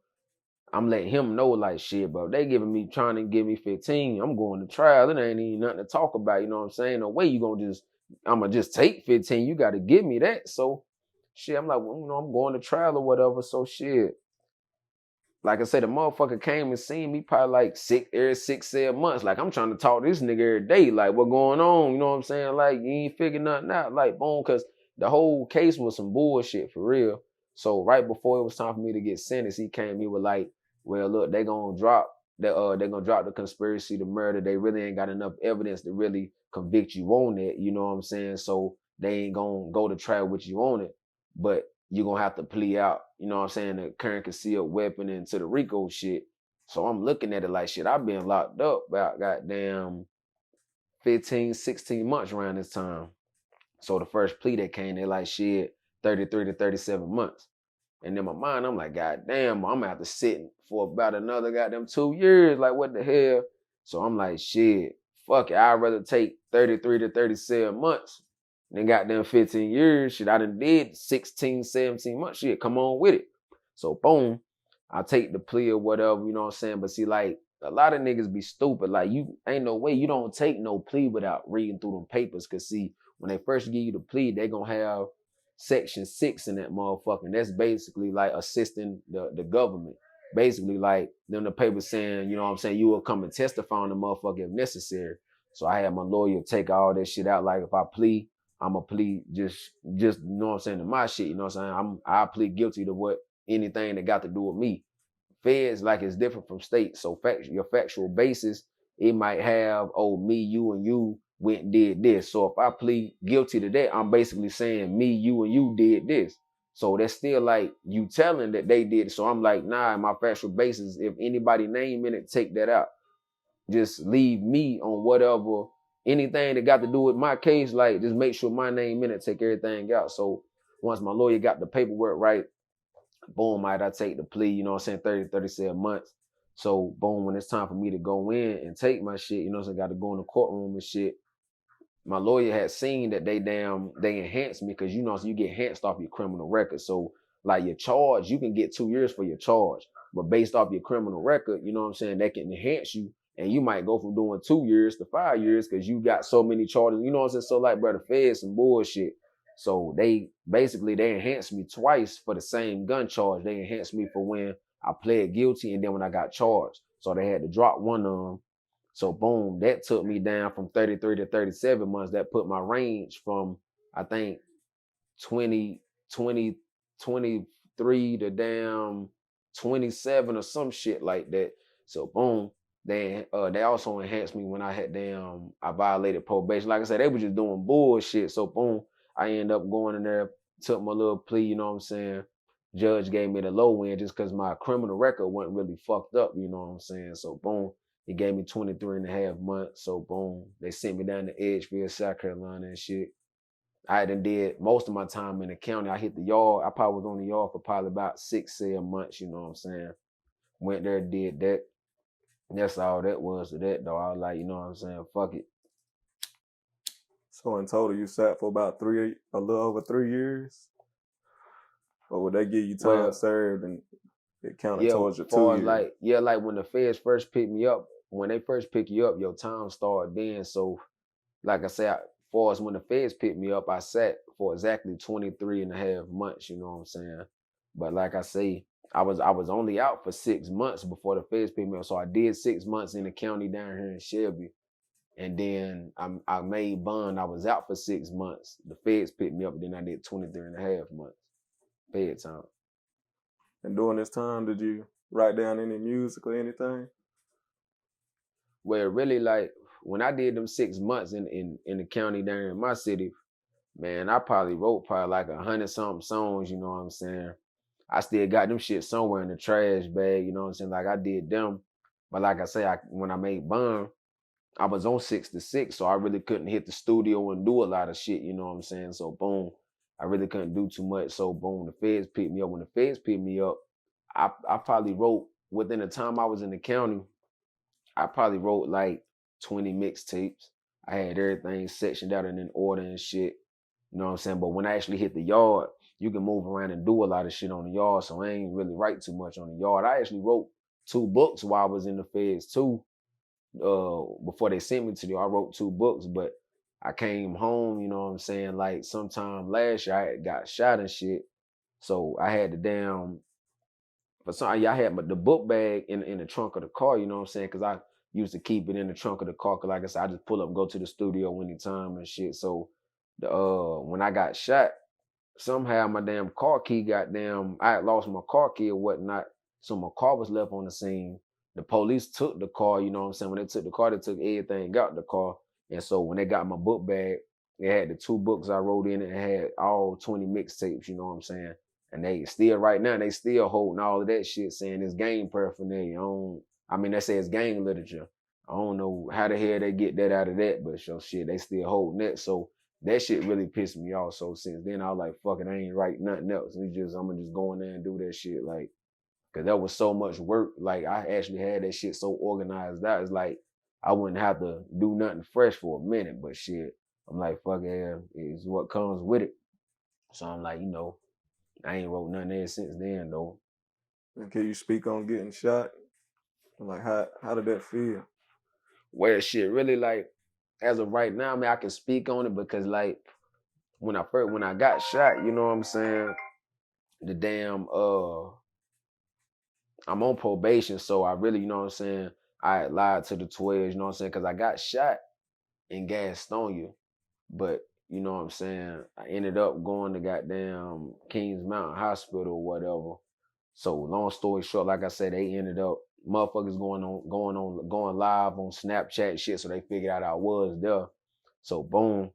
I'm letting him know, like, shit, bro. They trying to give me 15. I'm going to trial. It ain't even nothing to talk about. You know what I'm saying? No way I'm going to just take 15. You got to give me that. So, shit, I'm like, well, you know, I'm going to trial or whatever. So, shit. Like I said, the motherfucker came and seen me probably like every 6, 7 months. Like, I'm trying to talk to this nigga every day. Like, what going on? You know what I'm saying? Like, you ain't figuring nothing out. Like, boom, because the whole case was some bullshit for real. So, right before it was time for me to get sentenced, he came, he was like, well, look, they gonna drop the conspiracy to murder. They really ain't got enough evidence to really convict you on it. You know what I'm saying? So they ain't gonna go to trial with you on it. But you're gonna have to plea out, you know what I'm saying, the current concealed weapon into the RICO shit. So I'm looking at it like, shit, I've been locked up about goddamn 15, 16 months around this time. So the first plea that came, they like, shit, 33 to 37 months. And in my mind, I'm like, God damn, I'm gonna have to sit for about another goddamn 2 years. Like, what the hell? So I'm like, shit, fuck it. I'd rather take 33 to 37 months than goddamn 15 years. Shit, I done did 16, 17 months. Shit, come on with it. So, boom, I take the plea or whatever, you know what I'm saying? But see, like, a lot of niggas be stupid. Like, you ain't no way you don't take no plea without reading through them papers. Cause see, when they first give you the plea, they gonna have Section 6 in that motherfucker. And that's basically like assisting the government. Basically like them the paper saying, you know what I'm saying, you will come and testify on the motherfucker if necessary. So I had my lawyer take all that shit out. Like if I plead, I'm a plead just you know what I'm saying, to my shit, you know what I'm saying? I plead guilty to what anything that got to do with me. Feds, like, it's different from states. So your factual basis, it might have, oh, me, you, and you went and did this. So if I plead guilty to that, I'm basically saying me, you, and you did this. So that's still like you telling that they did it. So I'm like, nah, my factual basis, if anybody name in it, take that out. Just leave me on whatever anything that got to do with my case, like just make sure my name in it, take everything out. So once my lawyer got the paperwork right, boom, I take the plea, you know what I'm saying, 30, 37 months. So boom, when it's time for me to go in and take my shit, you know what I'm saying, got to go in the courtroom and shit. My lawyer had seen that they enhanced me because, you know, so you get enhanced off your criminal record. So like your charge, you can get 2 years for your charge, but based off your criminal record, you know what I'm saying, they can enhance you. And you might go from doing 2 years to 5 years because you got so many charges. You know what I'm saying? So like, bro, the feds some bullshit. So they enhanced me twice for the same gun charge. They enhanced me for when I pled guilty and then when I got charged. So they had to drop one of them. So boom, that took me down from 33 to 37 months. That put my range from, I think, 23 to damn 27 or some shit like that. So boom, they also enhanced me when I violated probation. Like I said, they were just doing bullshit. So boom, I ended up going in there, took my little plea, you know what I'm saying? Judge gave me the low end just because my criminal record wasn't really fucked up, you know what I'm saying? So boom, he gave me 23 and a half months. So boom, they sent me down to Edgefield, South Carolina and shit. I done did most of my time in the county. I hit the yard. I probably was on the yard for probably about 6-7 months, you know what I'm saying? Went there, did that. That's all that was to that, though. I was like, you know what I'm saying? Fuck it. So in total, you sat for about a little over 3 years? Or would they give you time served and it counted towards your 2 years? Like when the feds first picked me up, when they first pick you up, your time started then. So like I said, far as when the feds picked me up, I sat for exactly 23 and a half months, you know what I'm saying? But like I say, I was only out for 6 months before the feds picked me up. So I did 6 months in the county down here in Shelby. And then I made bond. I was out for 6 months. The feds picked me up, and then I did 23 and a half months. Fed time. And during this time, did you write down any music or anything? Well, really, like, when I did them 6 months in the county down in my city, man, I probably wrote like 100-something songs, you know what I'm saying? I still got them shit somewhere in the trash bag, you know what I'm saying? Like, I did them. But like I say, when I made bond, I was on 6 to 6, so I really couldn't hit the studio and do a lot of shit, you know what I'm saying? So boom, I really couldn't do too much. So boom, the feds picked me up. When the feds picked me up, I probably wrote, within the time I was in the county, I probably wrote like 20 mixtapes. I had everything sectioned out and in order and shit. You know what I'm saying? But when I actually hit the yard, you can move around and do a lot of shit on the yard, so I ain't really write too much on the yard. I actually wrote 2 books while I was in the feds too. Before they sent me to the, I wrote 2 books, but I came home, you know what I'm saying, like sometime last year I had got shot and shit. So I had the I had the book bag in the trunk of the car, you know what I'm saying, because I used to keep it in the trunk of the car, because like I said, I just pull up and go to the studio anytime and shit. So when I got shot, somehow my damn car key I had lost my car key or whatnot, so my car was left on the scene. The police took the car, you know what I'm saying? When they took the car, they took everything out the car. And so when they got my book bag, they had the 2 books I wrote in it and had all 20 mixtapes, you know what I'm saying? And they still, right now, they still holding all of that shit, saying it's gang paraphernalia. They say it's gang literature. I don't know how the hell they get that out of that, but shit, they still holding that. So that shit really pissed me off. So since then, I was like, fuck it, I ain't writing nothing else. I'm gonna just go in there and do that shit, like, because that was so much work. Like, I actually had that shit so organized out. It's like I wouldn't have to do nothing fresh for a minute, but shit, I'm like, fuck it, it's what comes with it. So I'm like, I ain't wrote nothing there since then, though. And can you speak on getting shot? Like, how did that feel? Well, shit, really, like, as of right now, I can speak on it because, like, when I got shot, you know what I'm saying, the damn, I'm on probation, so I really, you know what I'm saying, I had lied to the 12s, you know what I'm saying, because I got shot in Gastonia, but, you know what I'm saying, I ended up going to goddamn Kings Mountain Hospital or whatever. So long story short, like I said, they ended up, motherfuckers going live on Snapchat shit, so they figured out I was there. So boom,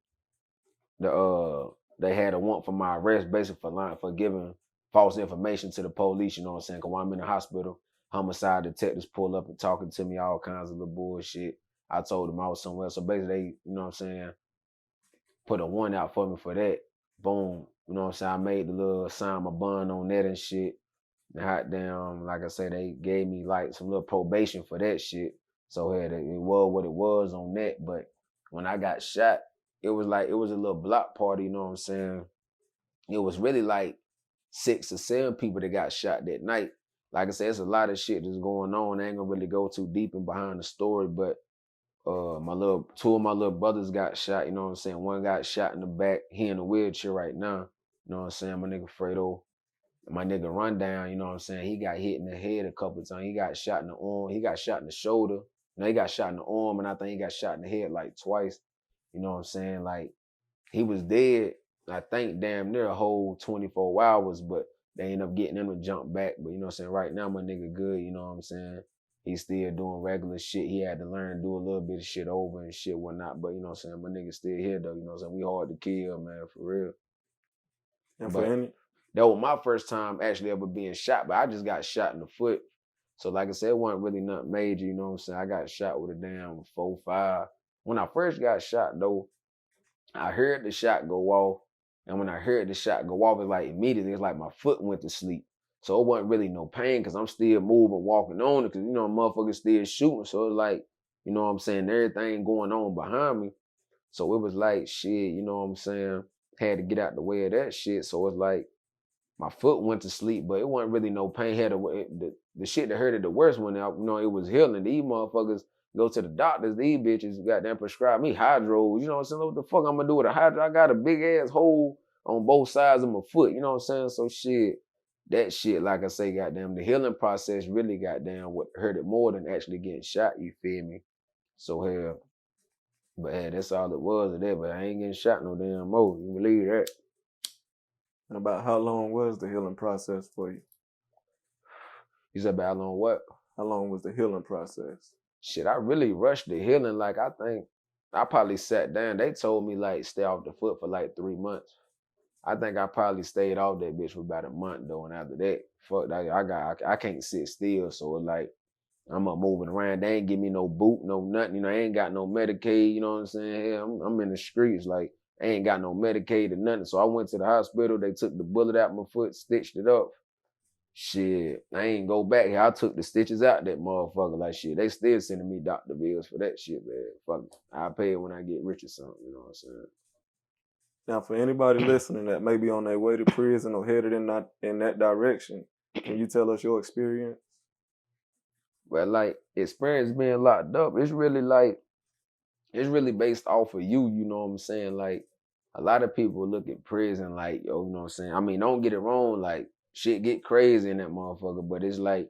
they had a warrant for my arrest, basically for giving false information to the police, you know what I'm saying? Because while I'm in the hospital, homicide detectives pull up and talking to me, all kinds of little bullshit. I told them I was somewhere. So basically, they, you know what I'm saying, put a one out for me for that. Boom. You know what I'm saying? I made the little sign my bond on that and shit. And hot damn, like I said, they gave me like some little probation for that shit. So it was what it was on that. But when I got shot, it was a little block party, you know what I'm saying? It was really like 6 or 7 people that got shot that night. Like I said, it's a lot of shit that's going on. I ain't gonna really go too deep in behind the story, but two of my little brothers got shot, you know what I'm saying? One got shot in the back. He in a wheelchair right now. You know what I'm saying? My nigga Fredo. My nigga Rundown, you know what I'm saying? He got hit in the head a couple of times. He got shot in the arm. He got shot in the shoulder. He got shot in the arm, and I think he got shot in the head like twice. You know what I'm saying? Like, he was dead, I think, damn near a whole 24 hours, but they ended up getting him to jump back. But, you know what I'm saying? Right now, my nigga good, you know what I'm saying? He's still doing regular shit. He had to learn to do a little bit of shit over and shit, whatnot. But, you know what I'm saying? My nigga still here, though. You know what I'm saying? We hard to kill, man, for real. And for any that was my first time actually ever being shot, but I just got shot in the foot. So like I said, it wasn't really nothing major, you know what I'm saying? I got shot with a damn 4.5. When I first got shot though, I heard the shot go off. And when I heard the shot go off, it's like immediately, it's like my foot went to sleep. So it wasn't really no pain because I'm still moving, walking on it because, you know, motherfuckers still shooting. So it's like, you know what I'm saying, everything going on behind me. So it was like, shit, you know what I'm saying? Had to get out the way of that shit. So it's like, my foot went to sleep, but it wasn't really no pain. The shit that hurt it the worst when you know, it was healing. These motherfuckers go to the doctors. These bitches goddamn prescribe me hydro. You know what I'm saying? What the fuck I'm gonna do with a hydro? I got a big ass hole on both sides of my foot. You know what I'm saying? So shit, that shit, like I say, goddamn, the healing process really goddamn what hurt it more than actually getting shot. You feel me? So hell, but hey, that's all it was of that. But I ain't getting shot no damn more. You believe that? And about how long was the healing process for you? You said about how long what? How long was the healing process? Shit, I really rushed the healing. Like, I think I probably sat down. They told me, like, stay off the foot for, like, 3 months. I think I probably stayed off that bitch for about a month, though. And after that, fuck, I can't sit still. So, it's like, I'm up moving around. They ain't give me no boot, no nothing. You know, I ain't got no Medicaid. You know what I'm saying? Yeah, I'm in the streets. Like, I ain't got no Medicaid or nothing. So I went to the hospital. They took the bullet out my foot, stitched it up. Shit, I ain't go back here. I took the stitches out that motherfucker. Like, shit, they still sending me doctor bills for that shit, man. Fuck it. I'll pay it when I get rich or something. You know what I'm saying? Now, for anybody listening that may be on their way to prison or headed in that direction, can you tell us your experience? Well, like, experience being locked up, it's really based off of you, you know what I'm saying? Like, a lot of people look at prison like, yo, you know what I'm saying? I mean, don't get it wrong, like, shit get crazy in that motherfucker, but it's like,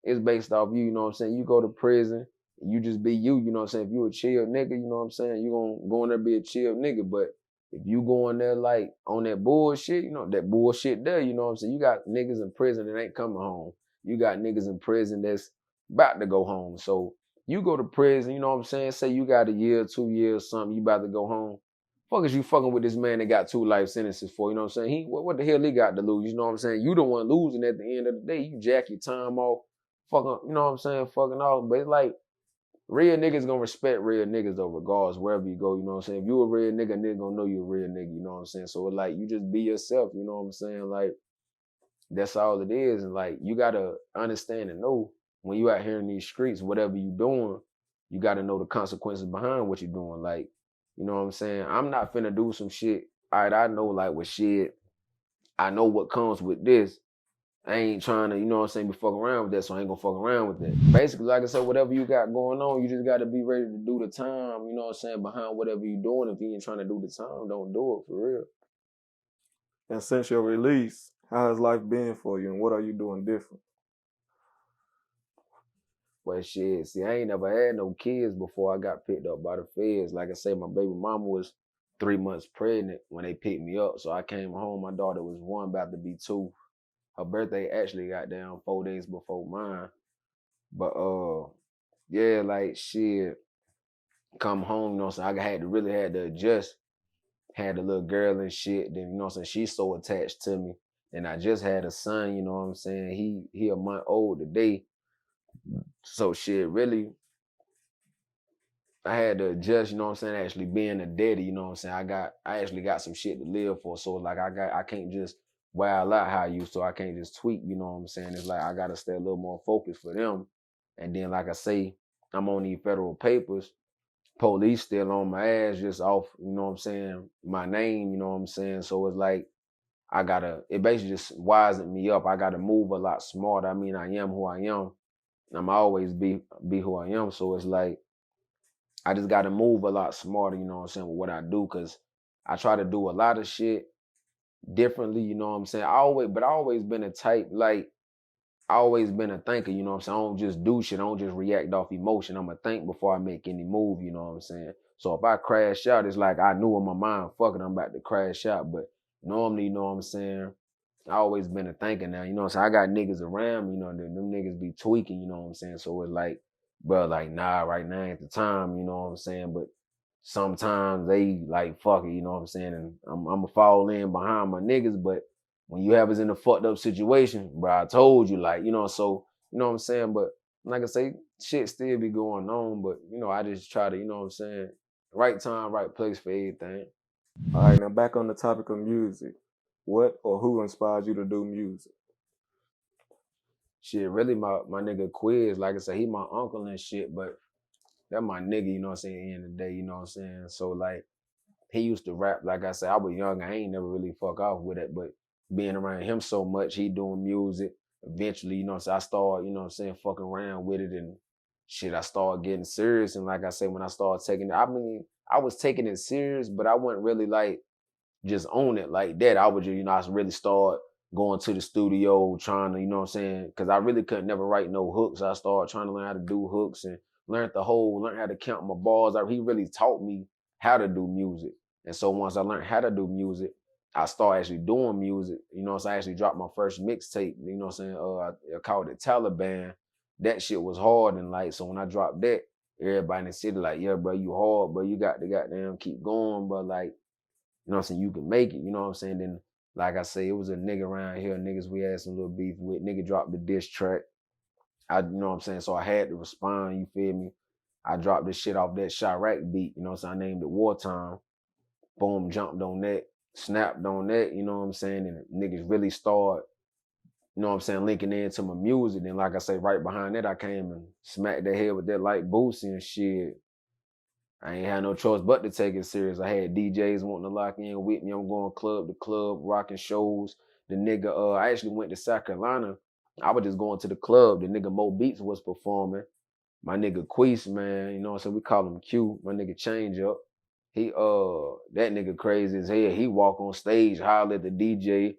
it's based off you, you know what I'm saying? You go to prison, you just be you know what I'm saying? If you a chill nigga, you know what I'm saying? You gonna go in there be a chill nigga, but if you go in there like on that bullshit, you know, that bullshit there, you know what I'm saying? You got niggas in prison that ain't coming home. You got niggas in prison that's about to go home. So you go to prison, you know what I'm saying? Say you got a year, 2 years, something, you about to go home. Fuck is you fucking with this man that got 2 life sentences for, you know what I'm saying? What the hell he got to lose, you know what I'm saying? You the one losing at the end of the day. You jack your time off, fucking, you know what I'm saying, fucking off. But it's like, real niggas gonna respect real niggas though, regardless, wherever you go, you know what I'm saying? If you a real nigga gonna know you a real nigga, you know what I'm saying? So it's like, you just be yourself, you know what I'm saying? Like, that's all it is. And like, you gotta understand and know when you out here in these streets, whatever you doing, you gotta know the consequences behind what you're doing. Like, you know what I'm saying? I'm not finna do some shit. All right, I know like with shit, I know what comes with this. I ain't trying to, you know what I'm saying, be fucking around with that, so I ain't gonna fuck around with that. Basically, like I said, whatever you got going on, you just gotta be ready to do the time, you know what I'm saying, behind whatever you doing. If you ain't trying to do the time, don't do it, for real. And since your release, how has life been for you and what are you doing different? Well, shit, see, I ain't never had no kids before I got picked up by the feds. Like I say, my baby mama was 3 months pregnant when they picked me up, so I came home, my daughter was 1, about to be 2. Her birthday actually got down 4 days before mine. But yeah, like shit, come home, you know what I'm saying? I had to adjust. Had a little girl and shit. Then, you know what I'm saying, she's so attached to me. And I just had a son, you know what I'm saying? He a month old today. So shit, really, I had to adjust, you know what I'm saying, actually being a daddy, you know what I'm saying. I actually got some shit to live for. So like I can't just wild out how I used to. I can't just tweak, you know what I'm saying. It's like I gotta stay a little more focused for them. And then like I say, I'm on these federal papers. Police still on my ass just off, you know what I'm saying, my name, you know what I'm saying. So it's like it basically just wisened me up. I gotta move a lot smarter. I mean, I am who I am. I'm always be who I am. So it's like I just gotta move a lot smarter, you know what I'm saying, with what I do, cause I try to do a lot of shit differently, you know what I'm saying. I always been a type, like I always been a thinker, you know what I'm saying. I don't just do shit, I don't just react off emotion. I'ma think before I make any move, you know what I'm saying. So if I crash out, it's like I knew in my mind, fuck it, I'm about to crash out. But normally, you know what I'm saying, I always been a thinker now, you know what I'm saying. I got niggas around me, you know, them niggas be tweaking, you know what I'm saying. So it's like, bro, like, nah, right now at the time, you know what I'm saying. But sometimes they like, fuck it, you know what I'm saying. And I'm going to fall in behind my niggas. But when you have us in a fucked up situation, bro, I told you, like, you know, so, you know what I'm saying. But like I say, shit still be going on. But, you know, I just try to, you know what I'm saying, right time, right place for everything. All right, now back on the topic of music. What or who inspired you to do music? Shit, really my nigga Quiz, like I said, he my uncle and shit, but that my nigga, you know what I'm saying, at the end of the day, you know what I'm saying? So like he used to rap, like I said, I was young, I ain't never really fuck off with it, but being around him so much, he doing music. Eventually, you know what I'm saying, I started, you know what I'm saying, fucking around with it and shit, I started getting serious. And like I said, when I started taking it, I mean, I was taking it serious, but I wasn't really like just own it like that. I would just, you know, I really start going to the studio trying to, you know what I'm saying? Because I really couldn't never write no hooks. I started trying to learn how to do hooks and learn how to count my bars. He really taught me how to do music. And so once I learned how to do music, I started actually doing music. You know what I'm saying? I actually dropped my first mixtape, you know what I'm saying? I called it Taliban. That shit was hard. And like, so when I dropped that, everybody in the city like, yeah, bro, you hard, bro. You got to goddamn keep going, bro. Like, you know what I'm saying, you can make it, you know what I'm saying? Then, like I say, it was a nigga around here, niggas we had some little beef with. Nigga dropped the diss track. You know what I'm saying? So I had to respond, you feel me? I dropped this shit off that Chirac beat, you know what I'm saying? I named it Wartime. Boom, jumped on that, snapped on that, you know what I'm saying? And niggas really started, you know what I'm saying, linking into my music. Then, like I say, right behind that, I came and smacked their head with that like Boosie and shit. I ain't had no choice but to take it serious. I had DJs wanting to lock in with me. I'm going club to club, rocking shows. The nigga, I actually went to South Carolina. I was just going to the club. The nigga Mo Beats was performing. My nigga Queese, man, you know what I'm saying? We call him Q. My nigga Change Up. That nigga crazy as hell. He walk on stage, holler at the DJ,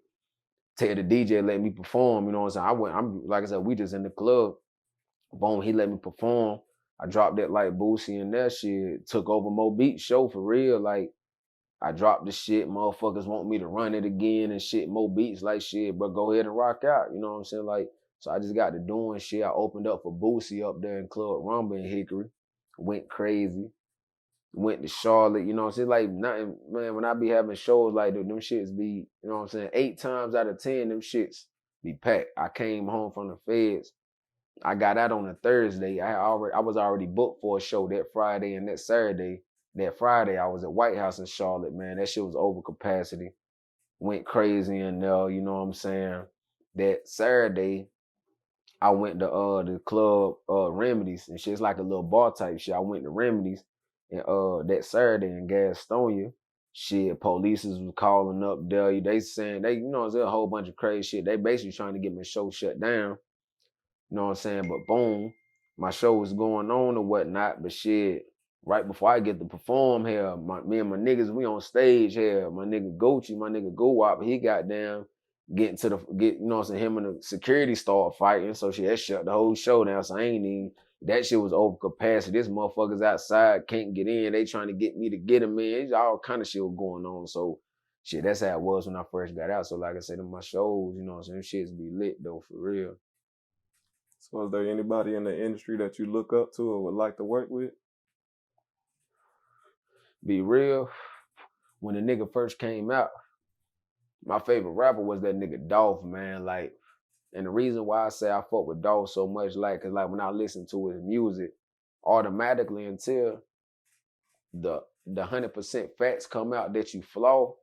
tell the DJ let me perform, you know what I'm saying? Like I said, we just in the club. Boom, he let me perform. I dropped that like Boosie and that shit. Took over Mo Beats show for real. Like, I dropped the shit. Motherfuckers want me to run it again and shit. Mo Beats like shit, but go ahead and rock out. You know what I'm saying? Like, so I just got to doing shit. I opened up for Boosie up there in Club Rumba in Hickory. Went crazy. Went to Charlotte, you know what I'm saying? Like, nothing, man, when I be having shows like that, them shits be, you know what I'm saying? 8 times out of 10, them shits be packed. I came home from the feds. I got out on a Thursday. I was already booked for a show that Friday and that Saturday. That Friday, I was at White House in Charlotte, man. That shit was over capacity. Went crazy in there, you know what I'm saying? That Saturday, I went to the club Remedies and shit. It's like a little bar type shit. I went to Remedies and that Saturday in Gastonia. Shit, police was calling up there. They saying you know, there's a whole bunch of crazy shit. They basically trying to get my show shut down. You know what I'm saying? But boom, my show was going on or whatnot. But shit, right before I get to perform here, me and my niggas, we on stage here. My nigga Gucci, my nigga Guwap, he got down, you know what I'm saying? Him and the security started fighting. So shit, that shut the whole show down. So I ain't even, that shit was over capacity. This motherfuckers outside can't get in. They trying to get me to get them in. All kind of shit was going on. So shit, that's how it was when I first got out. So like I said, in my shows, you know what I'm saying? Shits be lit though, for real. So is there anybody in the industry that you look up to or would like to work with? Be real, when the nigga first came out, my favorite rapper was that nigga Dolph, man. Like, and the reason why I say I fuck with Dolph so much, like, cause like when I listen to his music, automatically until the 100% facts come out that you flaw,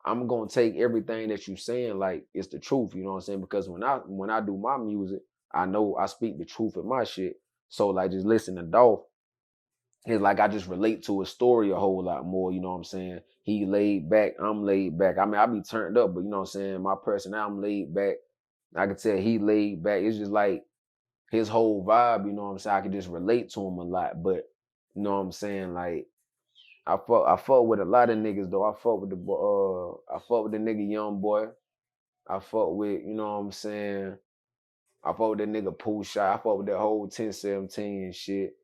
I'm gonna take everything that you saying like it's the truth, you know what I'm saying? Because when I do my music, I know I speak the truth in my shit. So like just listen to Dolph, it's like I just relate to his story a whole lot more, you know what I'm saying? He laid back, I'm laid back. I mean, I be turned up, but you know what I'm saying? My personality, I'm laid back. I can tell he laid back. It's just like his whole vibe, you know what I'm saying? I can just relate to him a lot. But you know what I'm saying? Like I fuck with a lot of niggas though. I fuck with the nigga Young Boy. I fuck with, you know what I'm saying? I fuck with that nigga Pooh Shot. I fuck with that whole 1017 and shit.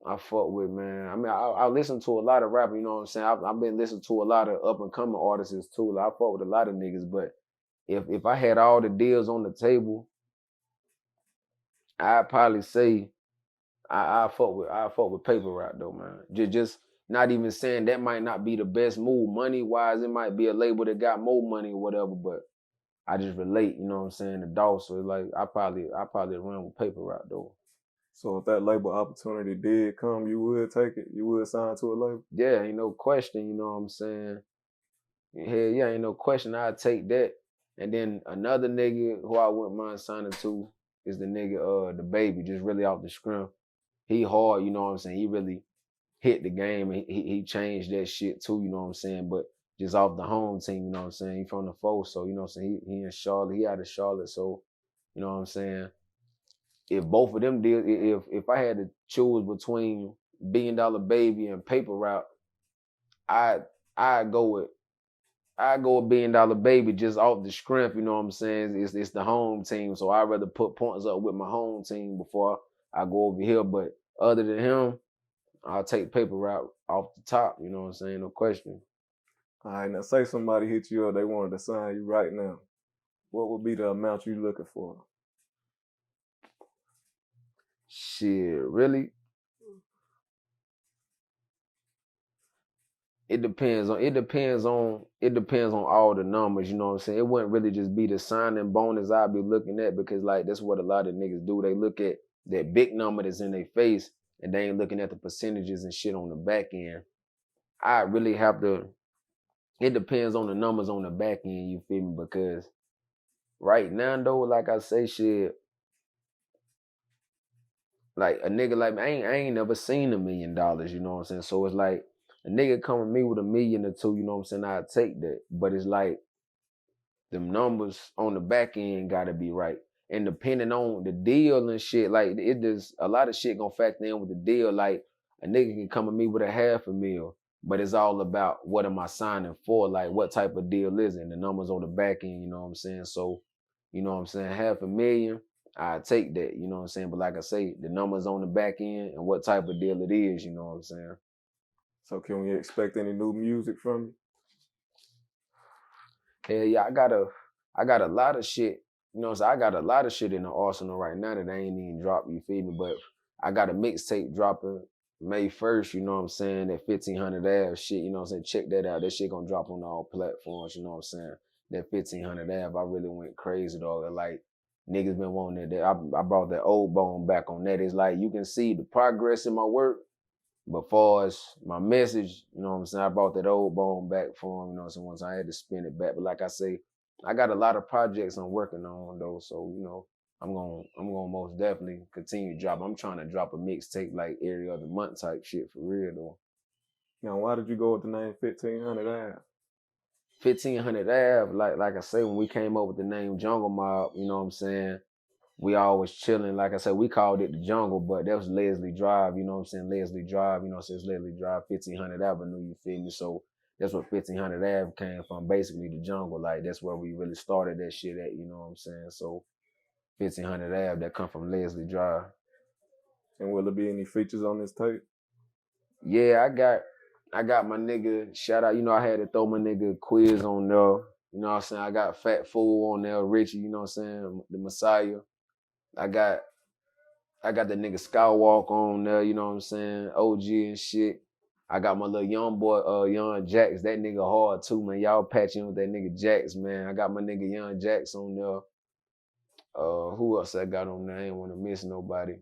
I fuck with, man. I mean, I listen to a lot of rap, you know what I'm saying? I've been listening to a lot of up and coming artists too. Like, I fuck with a lot of niggas, but if I had all the deals on the table, I'd probably say I fuck with paper route though, man. Just not even saying that might not be the best move money wise. It might be a label that got more money or whatever, but I just relate, you know what I'm saying, the dog. So like I probably run with paper route though. So if that label opportunity did come, you would take it? You would sign to a label? Yeah, ain't no question, you know what I'm saying? Hell yeah, ain't no question. I'd take that. And then another nigga who I wouldn't mind signing to is the nigga, the baby, just really off the scrim. He hard, you know what I'm saying? He really hit the game and he changed that shit too, you know what I'm saying? But just off the home team, you know what I'm saying? He from the foe, so you know what I'm saying? He in Charlotte, he out of Charlotte, so you know what I'm saying? If both of them did, if I had to choose between $1 Billion Baby and Paper Route, I'd go with $1 Billion Baby just off the scrimp, you know what I'm saying? It's the home team, so I'd rather put points up with my home team before I go over here. But other than him, I'll take Paper Route off the top, you know what I'm saying? No question. All right, now say somebody hit you up, they wanted to sign you right now. What would be the amount you looking for? Shit, really? It depends on all the numbers, you know what I'm saying? It wouldn't really just be the signing bonus I'd be looking at, because like that's what a lot of niggas do. They look at that big number that's in their face and they ain't looking at the percentages and shit on the back end. I really have to, it depends on the numbers on the back end, you feel me? Because right now though, like I say, shit, like a nigga like me, I ain't never seen $1 million, you know what I'm saying? So it's like a nigga come with me with $1 million or $2, you know what I'm saying? I'd take that. But it's like them numbers on the back end gotta be right. And depending on the deal and shit, like it just a lot of shit gonna factor in with the deal. Like a nigga can come with me with a $500,000, but it's all about what am I signing for? Like what type of deal is it? And the numbers on the back end, you know what I'm saying? So, you know what I'm saying, $500,000, I take that, you know what I'm saying? But like I say, the numbers on the back end and what type of deal it is, you know what I'm saying? So can we expect any new music from you? Hell yeah, I got a lot of shit. You know what I'm saying? I got a lot of shit in the arsenal right now that I ain't even dropped, you feel me? But I got a mixtape dropping May 1st, you know what I'm saying? That 1500 Ave shit, you know what I'm saying? Check that out. That shit gonna drop on all platforms, you know what I'm saying? That 1500 Ave, I really went crazy, dog. Like, niggas been wanting that. I brought that old bone back on that. It's like, you can see the progress in my work, but far as my message, you know what I'm saying, I brought that old bone back for him, you know what I'm saying, once I had to spin it back. But like I say, I got a lot of projects I'm working on though, so you know, I'm gonna most definitely continue to drop. I'm trying to drop a mixtape like every other month type shit for real though. Now, why did you go with the name 1500 Ave? 1500 Ave, like I say, when we came up with the name Jungle Mob, you know what I'm saying, we always chilling. Like I said, we called it the jungle, but that was Leslie Drive, you know what I'm saying? Leslie Drive, you know what I'm saying? It's Leslie Drive, 1500 Avenue, you feel me? So that's where 1500 Ave came from, basically the jungle. Like, that's where we really started that shit at, you know what I'm saying? So 1500 Ave, that come from Leslie Drive. And will there be any features on this tape? Yeah, I got my nigga, shout out, you know, I had to throw my nigga Quiz on there. You know what I'm saying? I got Fat Fool on there, Richie, you know what I'm saying? The Messiah. I got the nigga Skywalk on there, you know what I'm saying? OG and shit. I got my little young boy, Young Jax. That nigga hard too, man. Y'all patch in with that nigga Jax, man. I got my nigga Young Jax on there. Who else I got on there? I ain't want to miss nobody.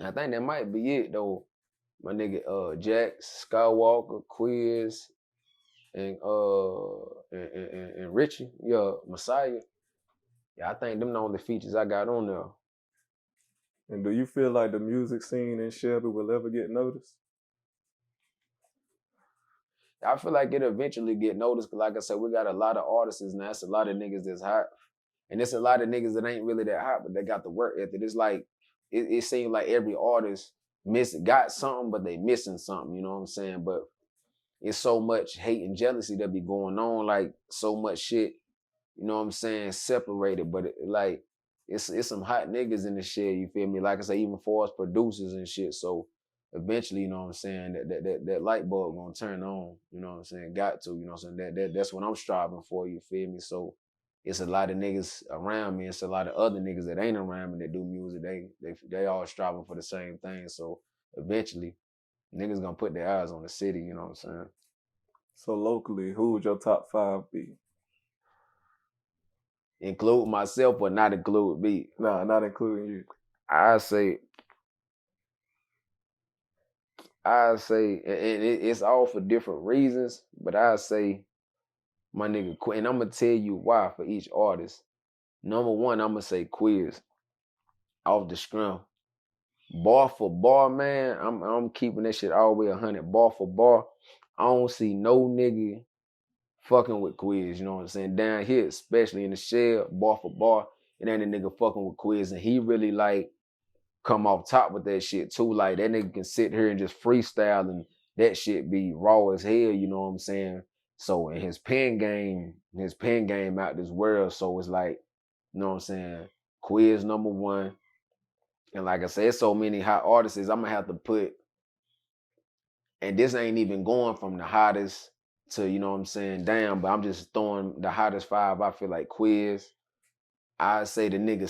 I think that might be it though. my nigga Jax, Skywalker, Quiz, and Richie, yeah, Messiah. Yeah, I think them the only features I got on there. And do you feel like the music scene in Shelby will ever get noticed? I feel like it'll eventually get noticed, cause like I said, we got a lot of artists now. That's a lot of niggas that's hot. And there's a lot of niggas that ain't really that hot, but they got the work ethic. It's like, it seems like every artist got something, but they missing something, you know what I'm saying? But it's so much hate and jealousy that be going on, like so much shit, you know what I'm saying, separated. But it's some hot niggas in the shit, you feel me? Like I say, even for us producers and shit. So eventually, you know what I'm saying, that light bulb gonna turn on, you know what I'm saying? Got to, you know what I'm saying? That's what I'm striving for, you feel me? So it's a lot of niggas around me. It's a lot of other niggas that ain't around me that do music. They all striving for the same thing. So eventually, niggas gonna put their eyes on the city, you know what I'm saying? So locally, who would your top 5 be? Include myself or not include me? Nah, not including you. I say, and it's all for different reasons, but I say my nigga Quiz, and I'm gonna tell you why for each artist. Number one, I'm gonna say Quiz off the scrum. Bar for bar, man, I'm keeping that shit all the way 100. Bar for bar, I don't see no nigga fucking with Quiz, you know what I'm saying? Down here, especially in the shell, bar for bar, it ain't a nigga fucking with Quiz, and he really like come off top with that shit too. Like that nigga can sit here and just freestyle and that shit be raw as hell, you know what I'm saying? So in his pen game out this world. So it's like, you know what I'm saying? Quiz number one. And like I said, so many hot artists, I'm gonna have to put, and this ain't even going from the hottest to, you know what I'm saying, down, but I'm just throwing the hottest 5. I feel like Quiz. I say the nigga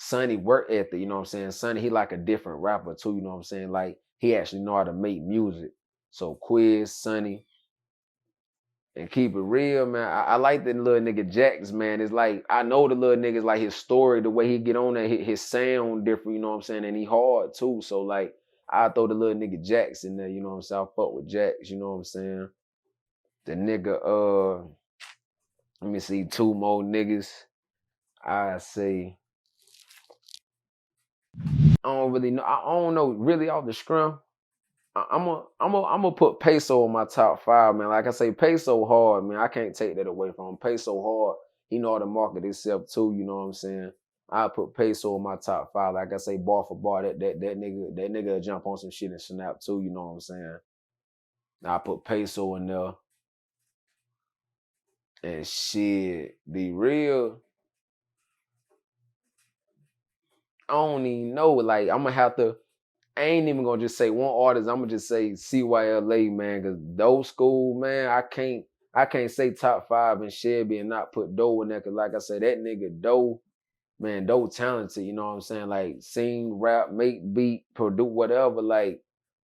Sonny work ethic, you know what I'm saying? Sonny, he like a different rapper too, you know what I'm saying? Like he actually know how to make music. So Quiz, Sonny, and keep it real, man. I like the little nigga Jax, man. It's like, I know the little niggas, like his story, the way he get on there, his sound different, you know what I'm saying? And he hard too. So like, I throw the little nigga Jax in there, you know what I'm saying? I fuck with Jax, you know what I'm saying? The nigga, let me see, 2 more niggas. I say, I don't really know. I don't know really off the scrum. I'm gonna put Peso on my top 5, man. Like I say, Peso hard, man. I can't take that away from him. Peso hard. He know how to market himself too. You know what I'm saying? I put Peso on my top 5. Like I say, bar for bar, that nigga jump on some shit and snap too. You know what I'm saying? I put Peso in there. And shit, be real. I don't even know. Like I'm gonna have to. I ain't even gonna just say one artist. I'm gonna just say CYLA, man, because Doe School, man, I can't say top 5 in Shelby and not put Doe in there. Cause like I said, that nigga Doe, man, Doe talented, you know what I'm saying? Like sing, rap, make beat, produce, whatever. Like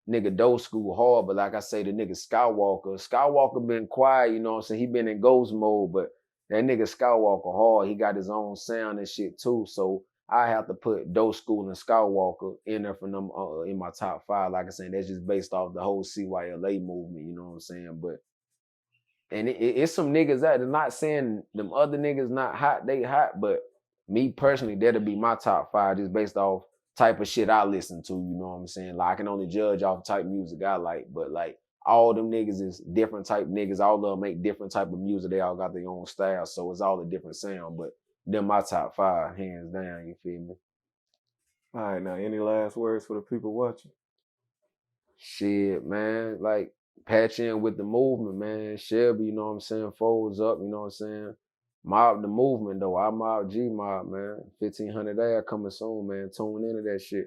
nigga Doe School hard, but like I say, the nigga Skywalker been quiet, you know what I'm saying? He been in ghost mode, but that nigga Skywalker hard. He got his own sound and shit too. So I have to put Doe School and Skywalker in there for them in my top 5. Like I said, that's just based off the whole CYLA movement, you know what I'm saying? But and it's some niggas out there, not saying them other niggas not hot, they hot, but me personally, that'll be my top 5 just based off type of shit I listen to, you know what I'm saying? Like I can only judge off type of music I like, but like all them niggas is different type niggas. All of them make different type of music. They all got their own style, so it's all a different sound, but them my top 5, hands down, you feel me? All right, now, any last words for the people watching? Shit, man, like, patch in with the movement, man. Shelby, you know what I'm saying, folds up, you know what I'm saying? Mob the movement, though. I mob G mob, man. 1500 AI coming soon, man. Tune into that shit.